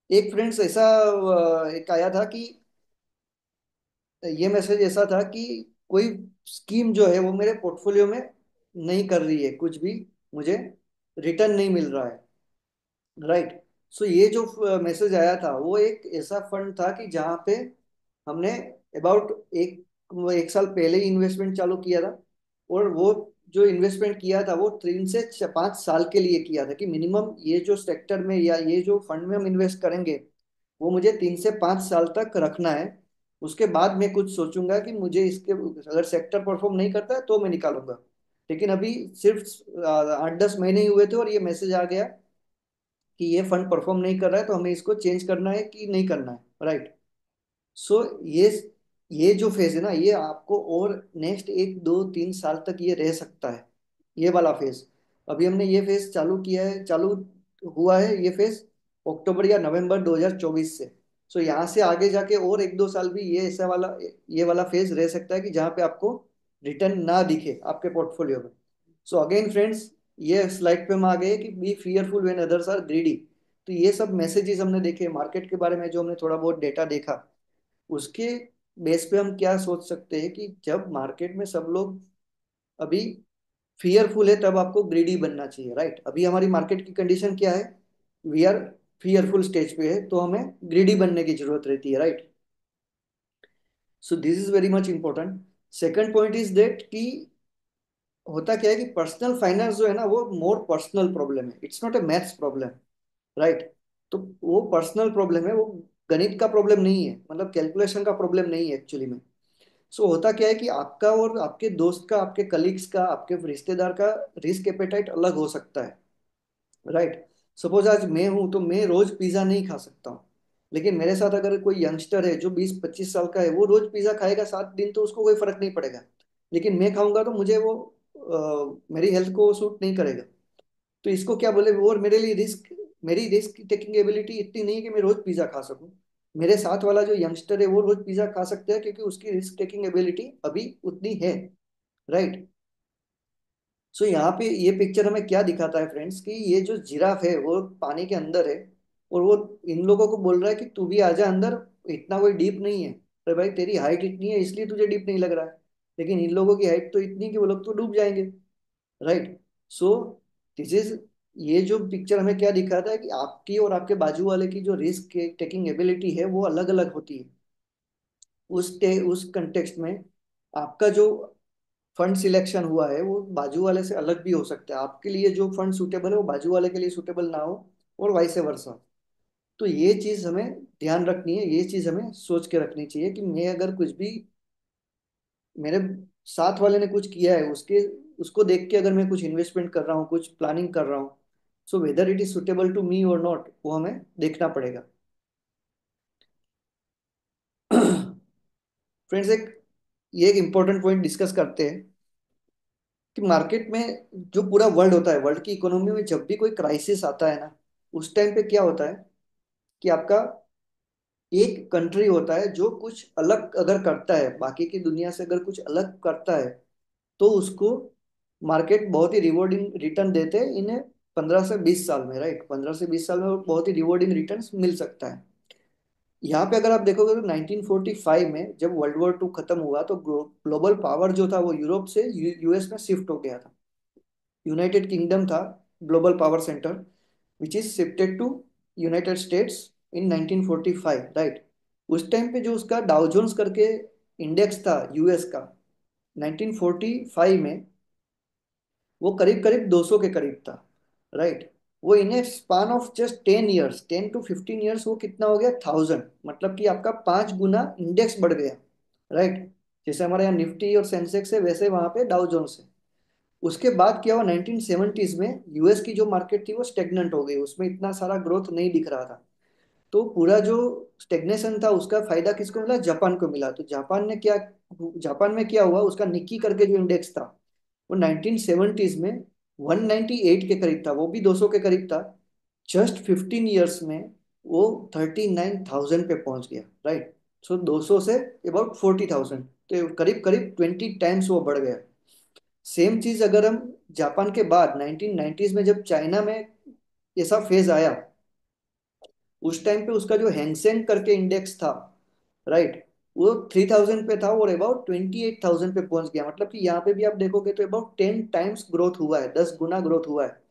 [SPEAKER 1] एक फ्रेंड्स ऐसा एक आया था कि ये मैसेज ऐसा था कि कोई स्कीम जो है वो मेरे पोर्टफोलियो में नहीं कर रही है कुछ भी, मुझे रिटर्न नहीं मिल रहा है, राइट। सो ये जो मैसेज आया था वो एक ऐसा फंड था कि जहाँ पे हमने अबाउट एक साल पहले ही इन्वेस्टमेंट चालू किया था, और वो जो इन्वेस्टमेंट किया था वो 3 से 5 साल के लिए किया था, कि मिनिमम ये जो सेक्टर में या ये जो फंड में हम इन्वेस्ट करेंगे वो मुझे 3 से 5 साल तक रखना है। उसके बाद मैं कुछ सोचूंगा कि मुझे इसके अगर सेक्टर परफॉर्म नहीं करता है तो मैं निकालूंगा। लेकिन अभी सिर्फ 8-10 महीने ही हुए थे और ये मैसेज आ गया कि ये फंड परफॉर्म नहीं कर रहा है, तो हमें इसको चेंज करना है कि नहीं करना है, राइट। सो ये जो फेज है ना, ये आपको और नेक्स्ट 1-2-3 साल तक ये रह सकता है, ये वाला फेज। अभी हमने ये फेज चालू किया है, चालू हुआ है ये फेज अक्टूबर या नवंबर 2024 से। सो यहाँ से आगे जाके और 1-2 साल भी ये वाला फेज रह सकता है कि जहाँ पे आपको रिटर्न ना दिखे आपके पोर्टफोलियो में। सो अगेन फ्रेंड्स, ये स्लाइड पे हम आ गए कि be fearful when others are greedy. तो ये सब मैसेजेस हमने देखे मार्केट के बारे में, जो हमने थोड़ा बहुत डेटा देखा, उसके बेस पे हम क्या सोच सकते हैं कि जब मार्केट में सब लोग अभी फियरफुल है तब आपको ग्रीडी बनना चाहिए, राइट। अभी हमारी मार्केट की कंडीशन क्या है, वी आर फियरफुल स्टेज पे है, तो हमें ग्रीडी बनने की जरूरत रहती है, right. So this is very much important. Second point is that कि होता क्या है कि पर्सनल फाइनेंस जो है ना वो मोर पर्सनल प्रॉब्लम है, it's not a maths problem, right. तो वो पर्सनल प्रॉब्लम है, वो गणित का प्रॉब्लम नहीं है, मतलब कैलकुलेशन का प्रॉब्लम नहीं है एक्चुअली में। सो होता क्या है कि आपका और आपके दोस्त का, आपके कलीग्स का, आपके रिश्तेदार का रिस्क एपेटाइट अलग हो सकता है, राइट। सपोज आज मैं हूं तो मैं रोज पिज्जा नहीं खा सकता हूँ, लेकिन मेरे साथ अगर कोई यंगस्टर है जो 20-25 साल का है, वो रोज पिज्जा खाएगा 7 दिन तो उसको कोई फर्क नहीं पड़ेगा। लेकिन मैं खाऊंगा तो मुझे वो मेरी हेल्थ को सूट नहीं करेगा। तो इसको क्या बोले, वो और मेरे लिए रिस्क, मेरी रिस्क टेकिंग एबिलिटी इतनी नहीं है कि मैं रोज पिज्जा खा सकूं। मेरे साथ वाला जो यंगस्टर है वो रोज पिज्जा खा सकता है क्योंकि उसकी रिस्क टेकिंग एबिलिटी अभी उतनी है, राइट। सो यहाँ पे ये पिक्चर हमें क्या दिखाता है फ्रेंड्स, कि ये जो जिराफ है वो पानी के अंदर है, और वो इन लोगों को बोल रहा है कि तू भी आजा अंदर, इतना कोई डीप नहीं है। अरे भाई तेरी हाइट इतनी है इसलिए तुझे डीप नहीं लग रहा है, लेकिन इन लोगों की हाइट तो इतनी कि वो लोग तो डूब जाएंगे, राइट। सो दिस इज, ये जो पिक्चर हमें क्या दिखाता है कि आपकी और आपके बाजू वाले की जो रिस्क टेकिंग एबिलिटी है वो अलग अलग होती है। उस कंटेक्स्ट में आपका जो फंड सिलेक्शन हुआ है वो बाजू वाले से अलग भी हो सकता है, आपके लिए जो फंड सूटेबल है वो बाजू वाले के लिए सूटेबल ना हो, और वाइस वर्सा। तो ये चीज हमें ध्यान रखनी है, ये चीज हमें सोच के रखनी चाहिए कि मैं अगर कुछ भी, मेरे साथ वाले ने कुछ किया है, उसके उसको देख के अगर मैं कुछ इन्वेस्टमेंट कर रहा हूँ, कुछ प्लानिंग कर रहा हूँ, so whether it is suitable to me or not, वो हमें देखना पड़ेगा। फ्रेंड्स, ये एक इंपॉर्टेंट पॉइंट डिस्कस करते हैं कि मार्केट में जो पूरा वर्ल्ड होता है, वर्ल्ड की इकोनॉमी में जब भी कोई क्राइसिस आता है ना, उस टाइम पे क्या होता है कि आपका एक कंट्री होता है जो कुछ अलग अगर करता है, बाकी की दुनिया से अगर कुछ अलग करता है, तो उसको मार्केट बहुत ही रिवॉर्डिंग रिटर्न देते हैं इन्हें 15 से 20 साल में, राइट, 15 से 20 साल में बहुत ही रिवॉर्डिंग रिटर्न्स मिल सकता है। यहाँ पे अगर आप देखोगे तो 1945 में जब वर्ल्ड वॉर टू खत्म हुआ तो ग्लोबल पावर जो था वो यूरोप से यूएस में शिफ्ट हो गया था। यूनाइटेड किंगडम था global power centre, which is shifted to United States in 1945, right. उस टाइम पे जो उसका डाउ जोन्स करके इंडेक्स था यूएस का, 1945 में वो करीब करीब 200 के करीब था, राइट। वो in a span of just 10 years, 10 to 15 years, वो कितना हो गया, 1000, मतलब कि आपका 5 गुना इंडेक्स बढ़ गया, राइट। जैसे हमारे यहाँ निफ्टी और सेंसेक्स है, वैसे वहां पे डाउ जोन्स है। उसके बाद क्या हुआ, 1970s में यूएस की जो मार्केट थी वो स्टेगनेंट हो गई, उसमें इतना सारा ग्रोथ नहीं दिख रहा था। तो पूरा जो स्टेग्नेशन था उसका फायदा किसको मिला, जापान को मिला। तो जापान में क्या हुआ, उसका निक्की करके जो इंडेक्स था वो 1970s में 198 के करीब था, वो भी 200 के करीब था। जस्ट 15 ईयर्स में वो 39,000 पे पहुंच गया, राइट। सो 200 से अबाउट 40,000, तो करीब करीब 20 टाइम्स वो बढ़ गया। सेम चीज अगर हम जापान के बाद 1990s में जब चाइना में ऐसा फेज आया, उस टाइम पे उसका जो हैंगसेंग करके इंडेक्स था, राइट, वो 3000 पे था और अबाउट 28,000 पे पहुंच गया। मतलब कि यहाँ पे भी आप देखोगे तो अबाउट 10 टाइम्स ग्रोथ हुआ है, 10 गुना ग्रोथ हुआ है।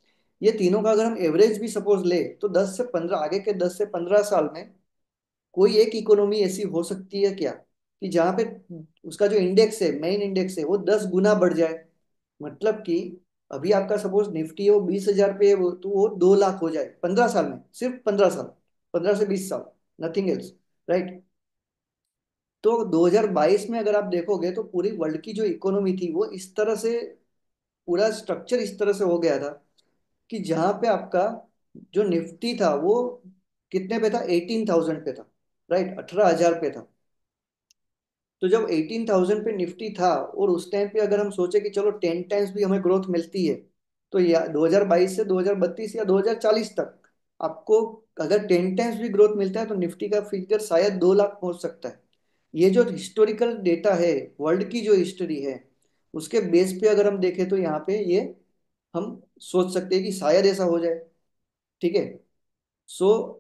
[SPEAKER 1] ये तीनों का अगर हम एवरेज भी सपोज ले तो 10 से 15, आगे के 10 से 15 साल में कोई एक इकोनॉमी ऐसी हो सकती है क्या कि जहाँ पे उसका जो इंडेक्स है, मेन इंडेक्स है, वो 10 गुना बढ़ जाए। मतलब कि अभी आपका सपोज निफ्टी है वो 20,000 पे है, तो वो 2 लाख हो जाए 15 साल में, सिर्फ 15 साल, 15 से 20 साल, नथिंग एल्स, राइट। तो 2022 में अगर आप देखोगे तो पूरी वर्ल्ड की जो इकोनॉमी थी वो इस तरह से, पूरा स्ट्रक्चर इस तरह से हो गया था कि जहां पे आपका जो निफ्टी था वो कितने पे था, 18,000 पे था, राइट, 18,000 पे था। तो जब 18,000 पे निफ्टी था और उस टाइम पे अगर हम सोचे कि चलो 10 टाइम्स भी हमें ग्रोथ मिलती है, तो या 2022 से 2032 या 2040 तक आपको अगर 10 टाइम्स भी ग्रोथ मिलता है तो निफ्टी का फिगर शायद 2 लाख पहुंच सकता है। ये जो हिस्टोरिकल डेटा है, वर्ल्ड की जो हिस्ट्री है, उसके बेस पे अगर हम देखें तो यहाँ पे ये हम सोच सकते हैं कि शायद ऐसा हो जाए, ठीक है। सो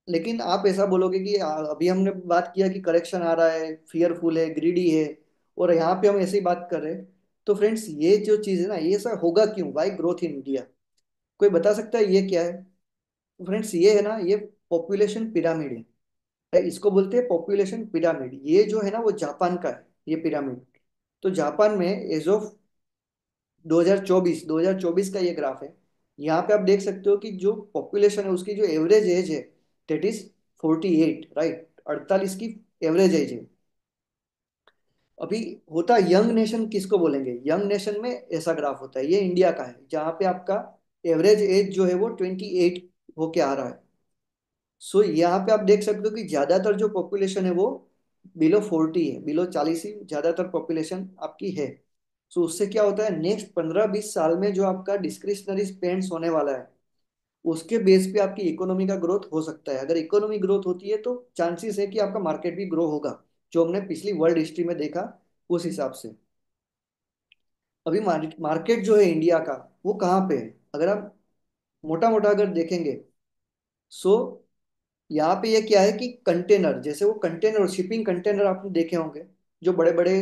[SPEAKER 1] लेकिन आप ऐसा बोलोगे कि अभी हमने बात किया कि करेक्शन आ रहा है, फियरफुल है, ग्रीडी है, और यहाँ पे हम ऐसे ही बात कर रहे हैं, तो फ्रेंड्स ये जो चीज़ है ना, ये ऐसा होगा क्यों, वाई ग्रोथ इन इंडिया, कोई बता सकता है ये क्या है। फ्रेंड्स ये है ना, ये पॉपुलेशन पिरामिड है, इसको बोलते हैं पॉपुलेशन पिरामिड। ये जो है ना वो जापान का है, ये पिरामिड। तो जापान में एज ऑफ 2024 का ये ग्राफ है। यहाँ पे आप देख सकते हो कि जो पॉपुलेशन है उसकी जो एवरेज एज है, दैट इज 48, राइट, 48 की एवरेज एज है। अभी होता यंग नेशन किसको बोलेंगे, यंग नेशन में ऐसा ग्राफ होता है, ये इंडिया का है जहाँ पे आपका एवरेज एज जो है वो 28 होके आ रहा है। सो यहाँ पे आप देख सकते हो कि ज्यादातर जो पॉपुलेशन है वो बिलो 40 है, बिलो 40 ही ज्यादातर पॉपुलेशन आपकी है। सो उससे क्या होता है, नेक्स्ट 15-20 साल में जो आपका डिस्क्रिशनरी स्पेंड्स होने वाला है, उसके बेस पे आपकी इकोनॉमी का ग्रोथ हो सकता है। अगर इकोनॉमी ग्रोथ होती है तो चांसेस है कि आपका मार्केट भी ग्रो होगा, जो हमने पिछली वर्ल्ड हिस्ट्री में देखा उस हिसाब से। अभी मार्केट जो है इंडिया का वो कहाँ पे है, अगर आप मोटा मोटा अगर देखेंगे, सो यहाँ पे ये क्या है कि कंटेनर, जैसे वो कंटेनर और शिपिंग कंटेनर आपने देखे होंगे, जो बड़े बड़े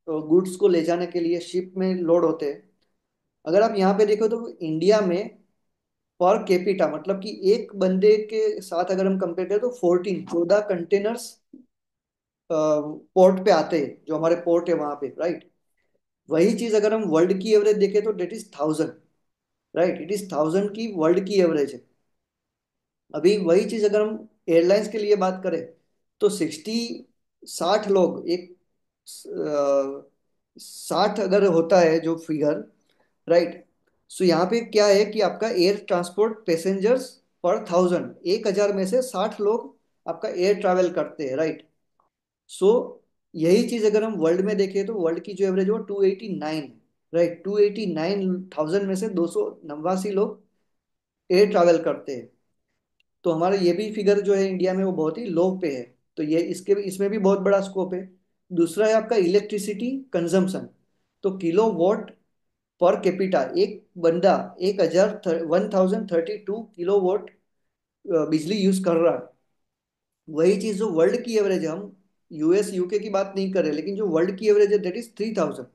[SPEAKER 1] गुड्स को ले जाने के लिए शिप में लोड होते हैं। अगर आप यहाँ पे देखो तो इंडिया में पर कैपिटा, मतलब कि एक बंदे के साथ अगर हम कंपेयर करें तो 14 कंटेनर्स पोर्ट पे आते हैं, जो हमारे पोर्ट है वहां पे, राइट। वही चीज अगर हम वर्ल्ड की एवरेज देखें तो that is 1000, right. It is 1000 की वर्ल्ड की एवरेज है। अभी वही चीज अगर हम एयरलाइंस के लिए बात करें तो 60 60 लोग एक 60 अगर होता है जो फिगर, राइट। सो यहाँ पे क्या है कि आपका एयर ट्रांसपोर्ट पैसेंजर्स पर 1000, 1000 में से 60 लोग आपका एयर ट्रैवल करते हैं, राइट। सो यही चीज अगर हम वर्ल्ड में देखें तो वर्ल्ड की जो एवरेज है वो 289, राइट। 289,000 में से 289 लोग एयर ट्रैवल करते हैं। तो हमारा ये भी फिगर जो है इंडिया में वो बहुत ही लो पे है। तो ये इसके इसमें भी बहुत बड़ा स्कोप है। दूसरा है आपका इलेक्ट्रिसिटी कंजम्पशन। तो किलो वॉट पर कैपिटा, एक बंदा 1032 बिजली यूज कर रहा है। वही चीज जो वर्ल्ड की एवरेज है, हम यूएस यूके की बात नहीं कर रहे, लेकिन जो वर्ल्ड की एवरेज है दैट इज 3000,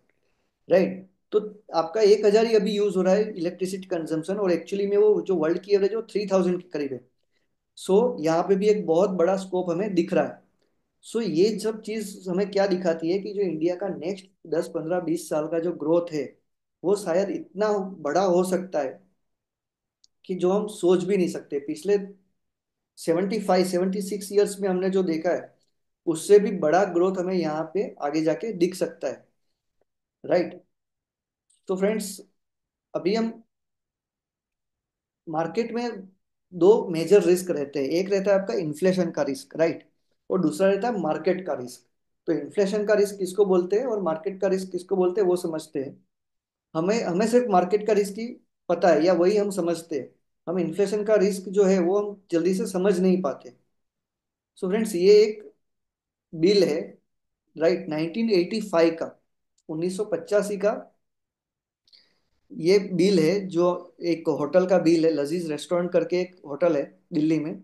[SPEAKER 1] राइट। तो आपका 1000 ही अभी यूज हो रहा है इलेक्ट्रिसिटी कंजम्पशन, और एक्चुअली में वो जो वर्ल्ड की एवरेज है वो 3000 के करीब है। सो यहाँ पे भी एक बहुत बड़ा स्कोप हमें दिख रहा है। सो ये सब चीज हमें क्या दिखाती है कि जो इंडिया का नेक्स्ट 10 15 20 साल का जो ग्रोथ है वो शायद इतना बड़ा हो सकता है कि जो हम सोच भी नहीं सकते। पिछले 75 76 ईयर्स में हमने जो देखा है उससे भी बड़ा ग्रोथ हमें यहाँ पे आगे जाके दिख सकता है, राइट। तो फ्रेंड्स, अभी हम मार्केट में दो मेजर रिस्क रहते हैं। एक रहता है आपका इन्फ्लेशन का रिस्क, राइट, और दूसरा रहता है मार्केट का रिस्क। तो इन्फ्लेशन का रिस्क किसको बोलते हैं और मार्केट का रिस्क किसको बोलते हैं वो समझते हैं। हमें हमें सिर्फ मार्केट का रिस्क ही पता है या वही हम समझते हैं। हम इन्फ्लेशन का रिस्क जो है वो हम जल्दी से समझ नहीं पाते। सो फ्रेंड्स, ये एक बिल है, राइट, 1985 का, 1985 का ये बिल है। जो एक होटल का बिल है, लजीज रेस्टोरेंट करके एक होटल है दिल्ली में।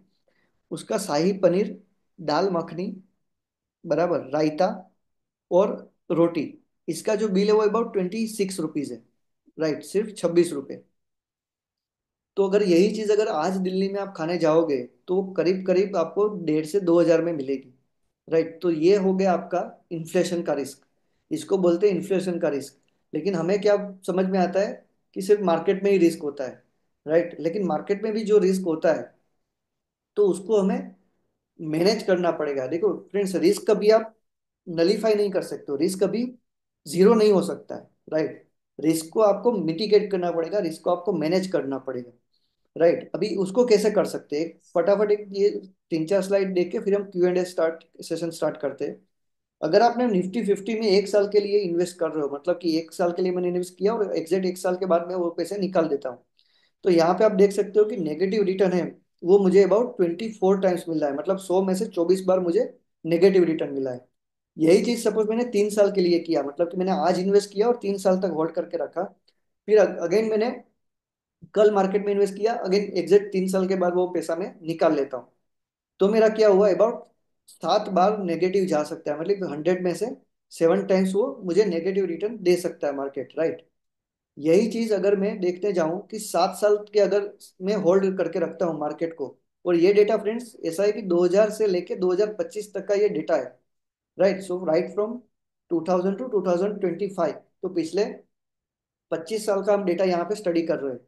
[SPEAKER 1] उसका शाही पनीर, दाल मखनी, बराबर, रायता और रोटी, इसका जो बिल है वो अबाउट 26 रुपीज है, राइट, सिर्फ 26 रुपये। तो अगर यही चीज अगर आज दिल्ली में आप खाने जाओगे तो करीब करीब आपको 1500 से 2000 में मिलेगी, राइट। तो ये हो गया आपका इन्फ्लेशन का रिस्क। इसको बोलते हैं इन्फ्लेशन का रिस्क। लेकिन हमें क्या समझ में आता है कि सिर्फ मार्केट में ही रिस्क होता है, राइट। लेकिन मार्केट में भी जो रिस्क होता है तो उसको हमें मैनेज करना पड़ेगा। देखो फ्रेंड्स, रिस्क कभी आप नलीफाई नहीं कर सकते हो, रिस्क कभी जीरो नहीं हो सकता है, राइट। रिस्क को आपको मिटिगेट करना पड़ेगा, रिस्क को आपको मैनेज करना पड़ेगा, राइट। अभी उसको कैसे कर सकते हैं, फटाफट एक ये 3 4 स्लाइड देख के फिर हम Q&A स्टार्ट सेशन स्टार्ट करते हैं। अगर आपने निफ्टी 50 में 1 साल के लिए इन्वेस्ट कर रहे हो, मतलब कि 1 साल के लिए मैंने इन्वेस्ट किया और एग्जैक्ट 1 साल के बाद मैं वो पैसे निकाल देता हूँ, तो यहाँ पे आप देख सकते हो कि नेगेटिव रिटर्न है वो मुझे अबाउट 24 टाइम्स मिल रहा है। मतलब 100 में से 24 बार मुझे नेगेटिव रिटर्न मिला है। यही चीज सपोज मैंने 3 साल के लिए किया, मतलब कि मैंने आज इन्वेस्ट किया और 3 साल तक होल्ड करके रखा, फिर अगेन मैंने कल मार्केट में इन्वेस्ट किया, अगेन एग्जैक्ट 3 साल के बाद वो पैसा मैं निकाल लेता हूँ। तो मेरा क्या हुआ, अबाउट 7 बार नेगेटिव जा सकता है। मतलब 100 में से 7 टाइम्स वो मुझे नेगेटिव रिटर्न दे सकता है मार्केट, राइट। यही चीज अगर मैं देखते जाऊं कि 7 साल के अगर मैं होल्ड करके रखता हूं मार्केट को, और ये डेटा फ्रेंड्स ऐसा है कि 2000 से लेके 2025 तक का ये डेटा है, right. So right from 2000 to 2025, तो पिछले 25 साल का हम डेटा यहाँ पे स्टडी कर रहे हैं।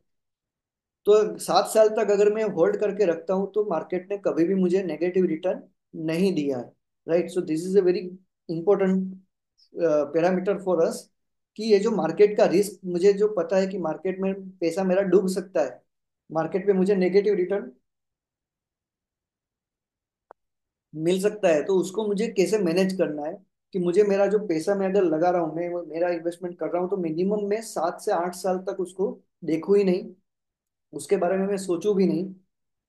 [SPEAKER 1] तो 7 साल तक अगर मैं होल्ड करके रखता हूँ तो मार्केट ने कभी भी मुझे नेगेटिव रिटर्न नहीं दिया है, right. So this is a very important parameter for us, कि ये जो मार्केट का रिस्क, मुझे जो पता है कि मार्केट में पैसा मेरा डूब सकता है, मार्केट पे मुझे नेगेटिव रिटर्न मिल सकता है, तो उसको मुझे कैसे मैनेज करना है। कि मुझे मेरा जो पैसा मैं अगर लगा रहा हूँ, मैं मेरा इन्वेस्टमेंट कर रहा हूँ, तो मिनिमम मैं 7 से 8 साल तक उसको देखूँ ही नहीं, उसके बारे में मैं सोचूं भी नहीं।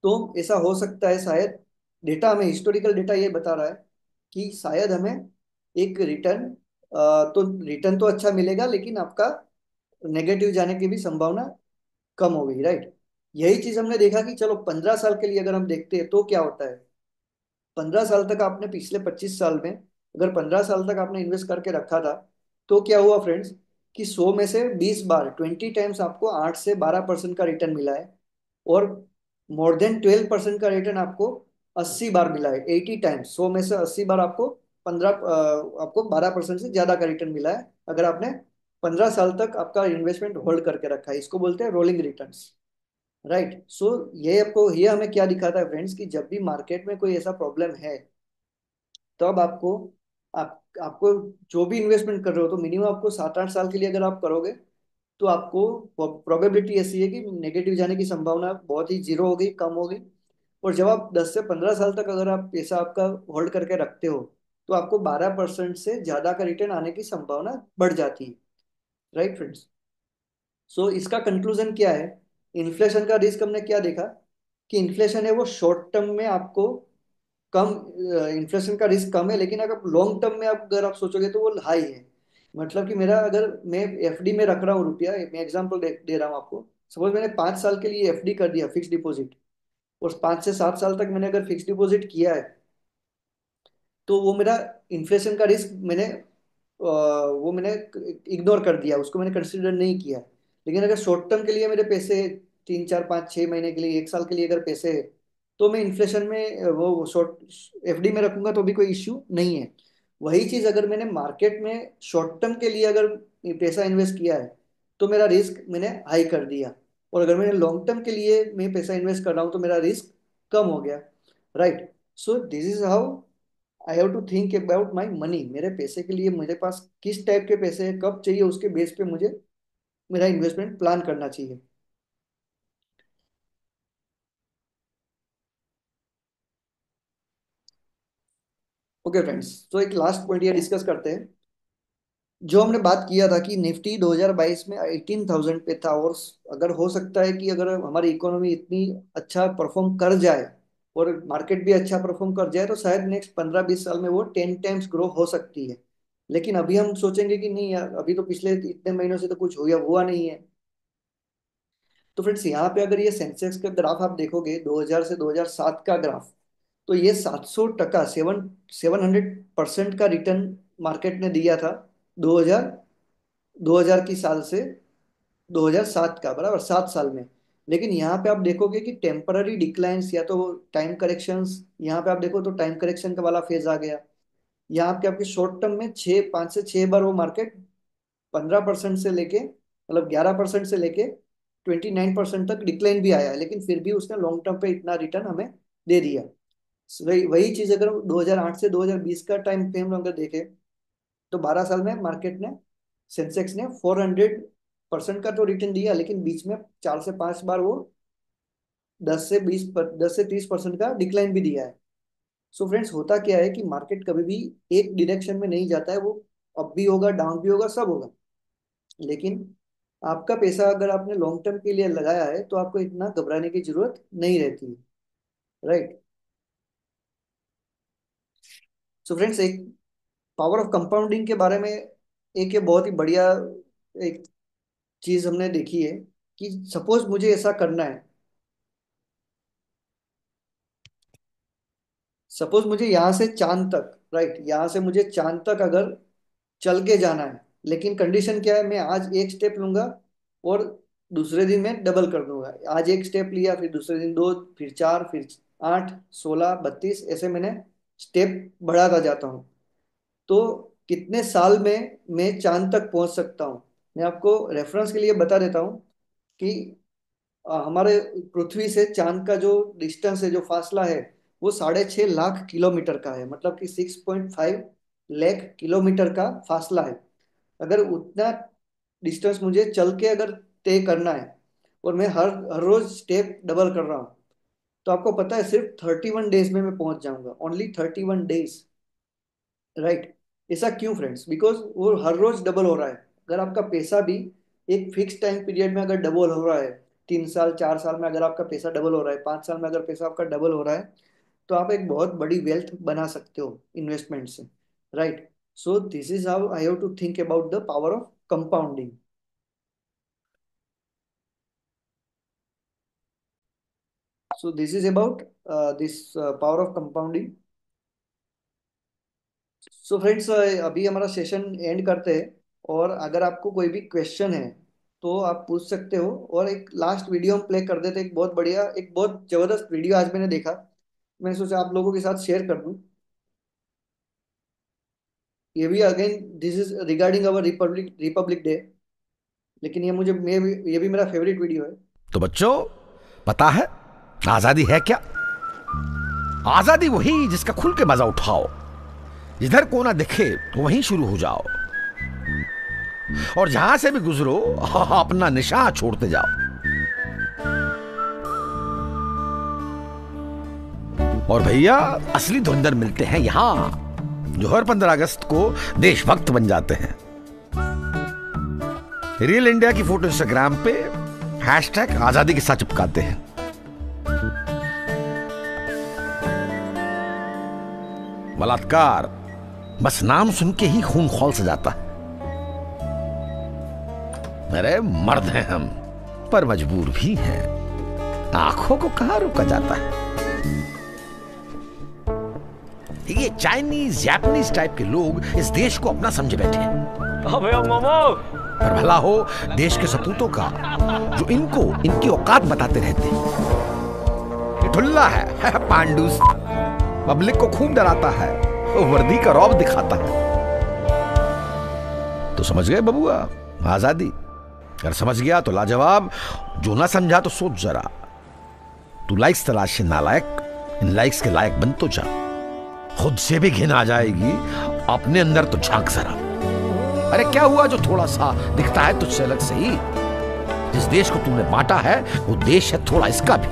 [SPEAKER 1] तो ऐसा हो सकता है शायद, डेटा हमें, हिस्टोरिकल डेटा ये बता रहा है कि शायद हमें एक रिटर्न, तो रिटर्न तो अच्छा मिलेगा लेकिन आपका नेगेटिव जाने की भी संभावना कम हो गई, राइट। यही चीज हमने देखा कि चलो 15 साल के लिए अगर हम देखते हैं तो क्या होता है। 15 साल तक आपने, पिछले 25 साल में अगर 15 साल तक आपने इन्वेस्ट करके रखा था, तो क्या हुआ फ्रेंड्स कि 100 में से 20 बार, 20 टाइम्स आपको 8 से 12% का रिटर्न मिला है। और मोर देन 12% का रिटर्न आपको 80 बार मिला है, 80 टाइम्स, 100 में से 80 बार आपको पंद्रह आपको 12% से ज्यादा का रिटर्न मिला है अगर आपने 15 साल तक आपका इन्वेस्टमेंट होल्ड करके रखा है। इसको बोलते हैं रोलिंग रिटर्न्स। राइट। सो ये हमें क्या दिखाता है फ्रेंड्स, कि जब भी मार्केट में कोई ऐसा प्रॉब्लम है, तब आपको जो भी इन्वेस्टमेंट कर रहे हो, तो मिनिमम आपको 7-8 साल के लिए अगर आप करोगे, तो आपको प्रोबेबिलिटी ऐसी है कि नेगेटिव जाने की संभावना बहुत ही जीरो हो गई, कम हो गई। और जब आप 10 से 15 साल तक अगर आप पैसा आपका होल्ड करके रखते हो, तो आपको 12% से ज्यादा का रिटर्न आने की संभावना बढ़ जाती है। Right friends. सो इसका कंक्लूजन क्या है? इन्फ्लेशन का रिस्क हमने क्या देखा, कि इन्फ्लेशन है वो शॉर्ट टर्म में आपको कम, इन्फ्लेशन का रिस्क कम है, लेकिन अगर लॉन्ग टर्म में आप अगर आप सोचोगे तो वो हाई है। मतलब कि मेरा अगर मैं एफडी में रख रहा हूँ रुपया, मैं एग्जांपल दे रहा हूँ आपको। सपोज मैंने 5 साल के लिए एफडी कर दिया, फिक्स डिपॉजिट, और 5 से 7 साल तक मैंने अगर फिक्स डिपॉजिट किया है, तो वो मेरा इन्फ्लेशन का रिस्क वो मैंने इग्नोर कर दिया, उसको मैंने कंसिडर नहीं किया। लेकिन अगर शॉर्ट टर्म के लिए मेरे पैसे 3 4 5 6 महीने के लिए, 1 साल के लिए अगर पैसे है, तो मैं इन्फ्लेशन में वो शॉर्ट एफडी में रखूंगा तो भी कोई इश्यू नहीं है। वही चीज अगर मैंने मार्केट में शॉर्ट टर्म के लिए अगर पैसा इन्वेस्ट किया है, तो मेरा रिस्क मैंने हाई कर दिया। और अगर मैंने लॉन्ग टर्म के लिए मैं पैसा इन्वेस्ट कर रहा हूँ, तो मेरा रिस्क कम हो गया। Right. So this is how I have to think about my money. मेरे पैसे के लिए मेरे पास किस टाइप के पैसे हैं, कब चाहिए, उसके बेस पे मुझे मेरा इन्वेस्टमेंट प्लान करना चाहिए। ओके फ्रेंड्स, तो एक लास्ट पॉइंट ये डिस्कस करते हैं। जो हमने बात किया था कि निफ्टी 2022 में 18,000 पे था, और अगर हो सकता है कि अगर हमारी इकोनॉमी इतनी अच्छा परफॉर्म कर जाए और मार्केट भी अच्छा परफॉर्म कर जाए, तो शायद नेक्स्ट 15-20 साल में वो 10 टाइम्स ग्रो हो सकती है। लेकिन अभी हम सोचेंगे कि नहीं यार, अभी तो पिछले इतने महीनों से तो कुछ हुआ नहीं है। तो फ्रेंड्स, यहाँ पे अगर ये सेंसेक्स का ग्राफ आप देखोगे 2000 से 2007 का ग्राफ, तो ये 700%, 700% का रिटर्न मार्केट ने दिया था 2000 2000 की साल से 2007 का, बराबर 7 साल में। लेकिन यहाँ पे आप देखोगे कि टेम्पररी डिक्लाइंस या तो टाइम करेक्शंस, यहाँ पे आप देखो तो टाइम करेक्शन का वाला फेज आ गया। यहाँ पे आपके शॉर्ट टर्म में 5 से 6 बार वो मार्केट 15% से लेके, मतलब 11% से लेके 29% तक डिक्लाइन भी आया है, लेकिन फिर भी उसने लॉन्ग टर्म पे इतना रिटर्न हमें दे दिया। वही वही चीज अगर 2008 से 2020 का टाइम फ्रेम अगर देखें, तो 12 साल में मार्केट ने, सेंसेक्स ने 400% का तो रिटर्न दिया, लेकिन बीच में 4 से 5 बार वो 10 से 30% का डिक्लाइन भी दिया है। सो फ्रेंड्स, होता क्या है कि मार्केट कभी भी एक डायरेक्शन में नहीं जाता है, वो अप भी होगा, डाउन भी होगा, सब होगा। लेकिन आपका पैसा अगर आपने लॉन्ग टर्म के लिए लगाया है, तो आपको इतना घबराने की जरूरत नहीं रहती है। राइट। सो फ्रेंड्स, एक पावर ऑफ कंपाउंडिंग के बारे में एक ये बहुत ही बढ़िया एक चीज हमने देखी है, कि सपोज मुझे ऐसा करना है, सपोज मुझे यहाँ से चांद तक, राइट, यहाँ से मुझे चांद तक अगर चल के जाना है, लेकिन कंडीशन क्या है, मैं आज एक स्टेप लूंगा और दूसरे दिन मैं डबल कर दूंगा। आज एक स्टेप लिया, फिर दूसरे दिन दो, फिर चार, फिर 8, 16, 32, ऐसे मैंने स्टेप बढ़ाता जाता हूँ। तो कितने साल में मैं चांद तक पहुंच सकता हूँ? मैं आपको रेफरेंस के लिए बता देता हूँ कि हमारे पृथ्वी से चांद का जो डिस्टेंस है, जो फासला है, वो 6.5 लाख किलोमीटर का है। मतलब कि 6.5 लाख किलोमीटर का फासला है। अगर उतना डिस्टेंस मुझे चल के अगर तय करना है, और मैं हर हर रोज स्टेप डबल कर रहा हूँ, तो आपको पता है सिर्फ 31 डेज में मैं पहुंच जाऊंगा। Only 31 days. राइट। ऐसा क्यों फ्रेंड्स? बिकॉज वो हर रोज डबल हो रहा है। अगर आपका पैसा भी एक फिक्स टाइम पीरियड में अगर डबल हो रहा है, 3 साल 4 साल में अगर आपका पैसा डबल हो रहा है, 5 साल में अगर पैसा आपका डबल हो रहा है, तो आप एक बहुत बड़ी वेल्थ बना सकते हो इन्वेस्टमेंट से। Right. So this is how I have to think about the power of compounding. So this is about this power of compounding. So friends, अभी हमारा सेशन एंड करते हैं, और अगर आपको कोई भी क्वेश्चन है, तो आप पूछ सकते हो। और एक लास्ट वीडियो हम प्ले कर देते हैं, एक बहुत बढ़िया, एक बहुत जबरदस्त वीडियो आज मैंने देखा, मैंने सोचा आप लोगों के साथ शेयर कर दूं। ये भी again this is regarding our Republic Republic day, लेकिन ये भी मेरा फेवरेट वीडियो है।
[SPEAKER 4] तो बच्चों, पता है आजादी है क्या? आजादी वही जिसका खुल के मजा उठाओ, जिधर कोना दिखे तो वहीं शुरू हो जाओ, और जहां से भी गुजरो अपना निशान छोड़ते जाओ। और भैया, असली धुरंधर मिलते हैं यहां, जो हर 15 अगस्त को देशभक्त बन जाते हैं। रियल इंडिया की फोटो इंस्टाग्राम पे हैशटैग आजादी के साथ चिपकाते हैं। बलात्कार बस नाम सुन के ही खून खौल से जाता है। अरे मर्द हैं हम, पर मजबूर भी हैं। आंखों को कहां रोका जाता है? ये चाइनीज जापानीज टाइप के लोग इस देश को अपना समझे बैठे हैं।
[SPEAKER 2] अबे मोमो,
[SPEAKER 4] पर भला हो देश के सपूतों का, जो इनको इनकी औकात बताते रहते हैं। ये ठुल्ला है पांडुस, पब्लिक को खूब डराता है, वर्दी का रौब दिखाता है। तो समझ गए बबुआ, आजादी अगर समझ गया तो लाजवाब, जो ना समझा तो सोच जरा। तू लाइक्स तलाश नालायक, इन लाइक्स के लायक बन तो जा। खुद से भी घिन आ जाएगी, अपने अंदर तो झांक जरा। अरे क्या हुआ जो थोड़ा सा दिखता है तुझसे अलग से ही? जिस देश को तूने बांटा है वो देश है थोड़ा इसका भी।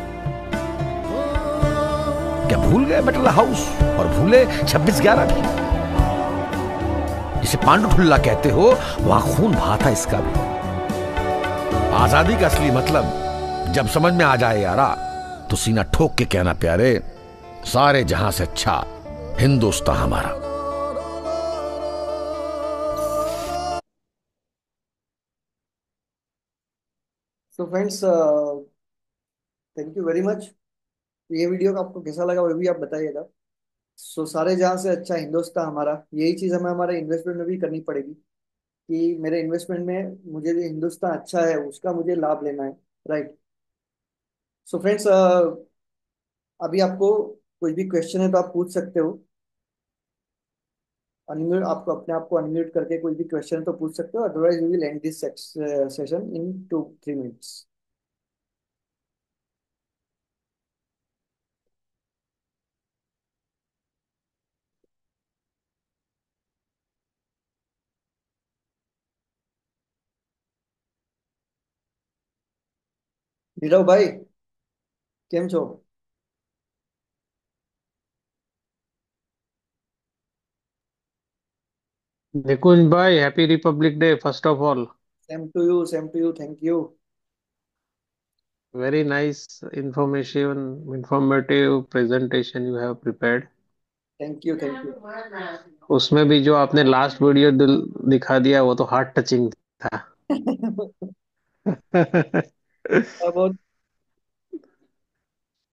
[SPEAKER 4] क्या भूल गए बटला हाउस और भूले 26/11 भी? जिसे पांडु ठुल्ला कहते हो, वहां खून बहा था इसका भी। आजादी का असली मतलब जब समझ में आ जाए यारा, तो सीना ठोक के कहना प्यारे, सारे जहां से अच्छा हिंदुस्तान हमारा।
[SPEAKER 1] So friends, thank you very much. ये वीडियो आपको कैसा लगा वो भी आप बताइएगा। सो सारे जहां से अच्छा हिंदुस्तान हमारा, यही चीज हमें हमारे इन्वेस्टमेंट में भी करनी पड़ेगी, कि मेरे इन्वेस्टमेंट में मुझे जो हिंदुस्तान अच्छा है उसका मुझे लाभ लेना है। राइट। सो फ्रेंड्स, अभी आपको कोई भी क्वेश्चन है तो आप पूछ सकते हो। अनम्यूट, आपको अपने आप को अनम्यूट करके कोई भी क्वेश्चन है तो पूछ सकते हो, otherwise we will end this session in 2-3 minutes. Nirav भाई, केम छो?
[SPEAKER 7] निकुंज भाई, happy republic day first of all.
[SPEAKER 1] Same to you, same to you, thank you.
[SPEAKER 7] Very nice informative presentation you have prepared.
[SPEAKER 1] Thank you, thank you.
[SPEAKER 7] उसमें भी जो आपने last video दिखा दिया वो तो हार्ट टचिंग था।
[SPEAKER 1] बहुत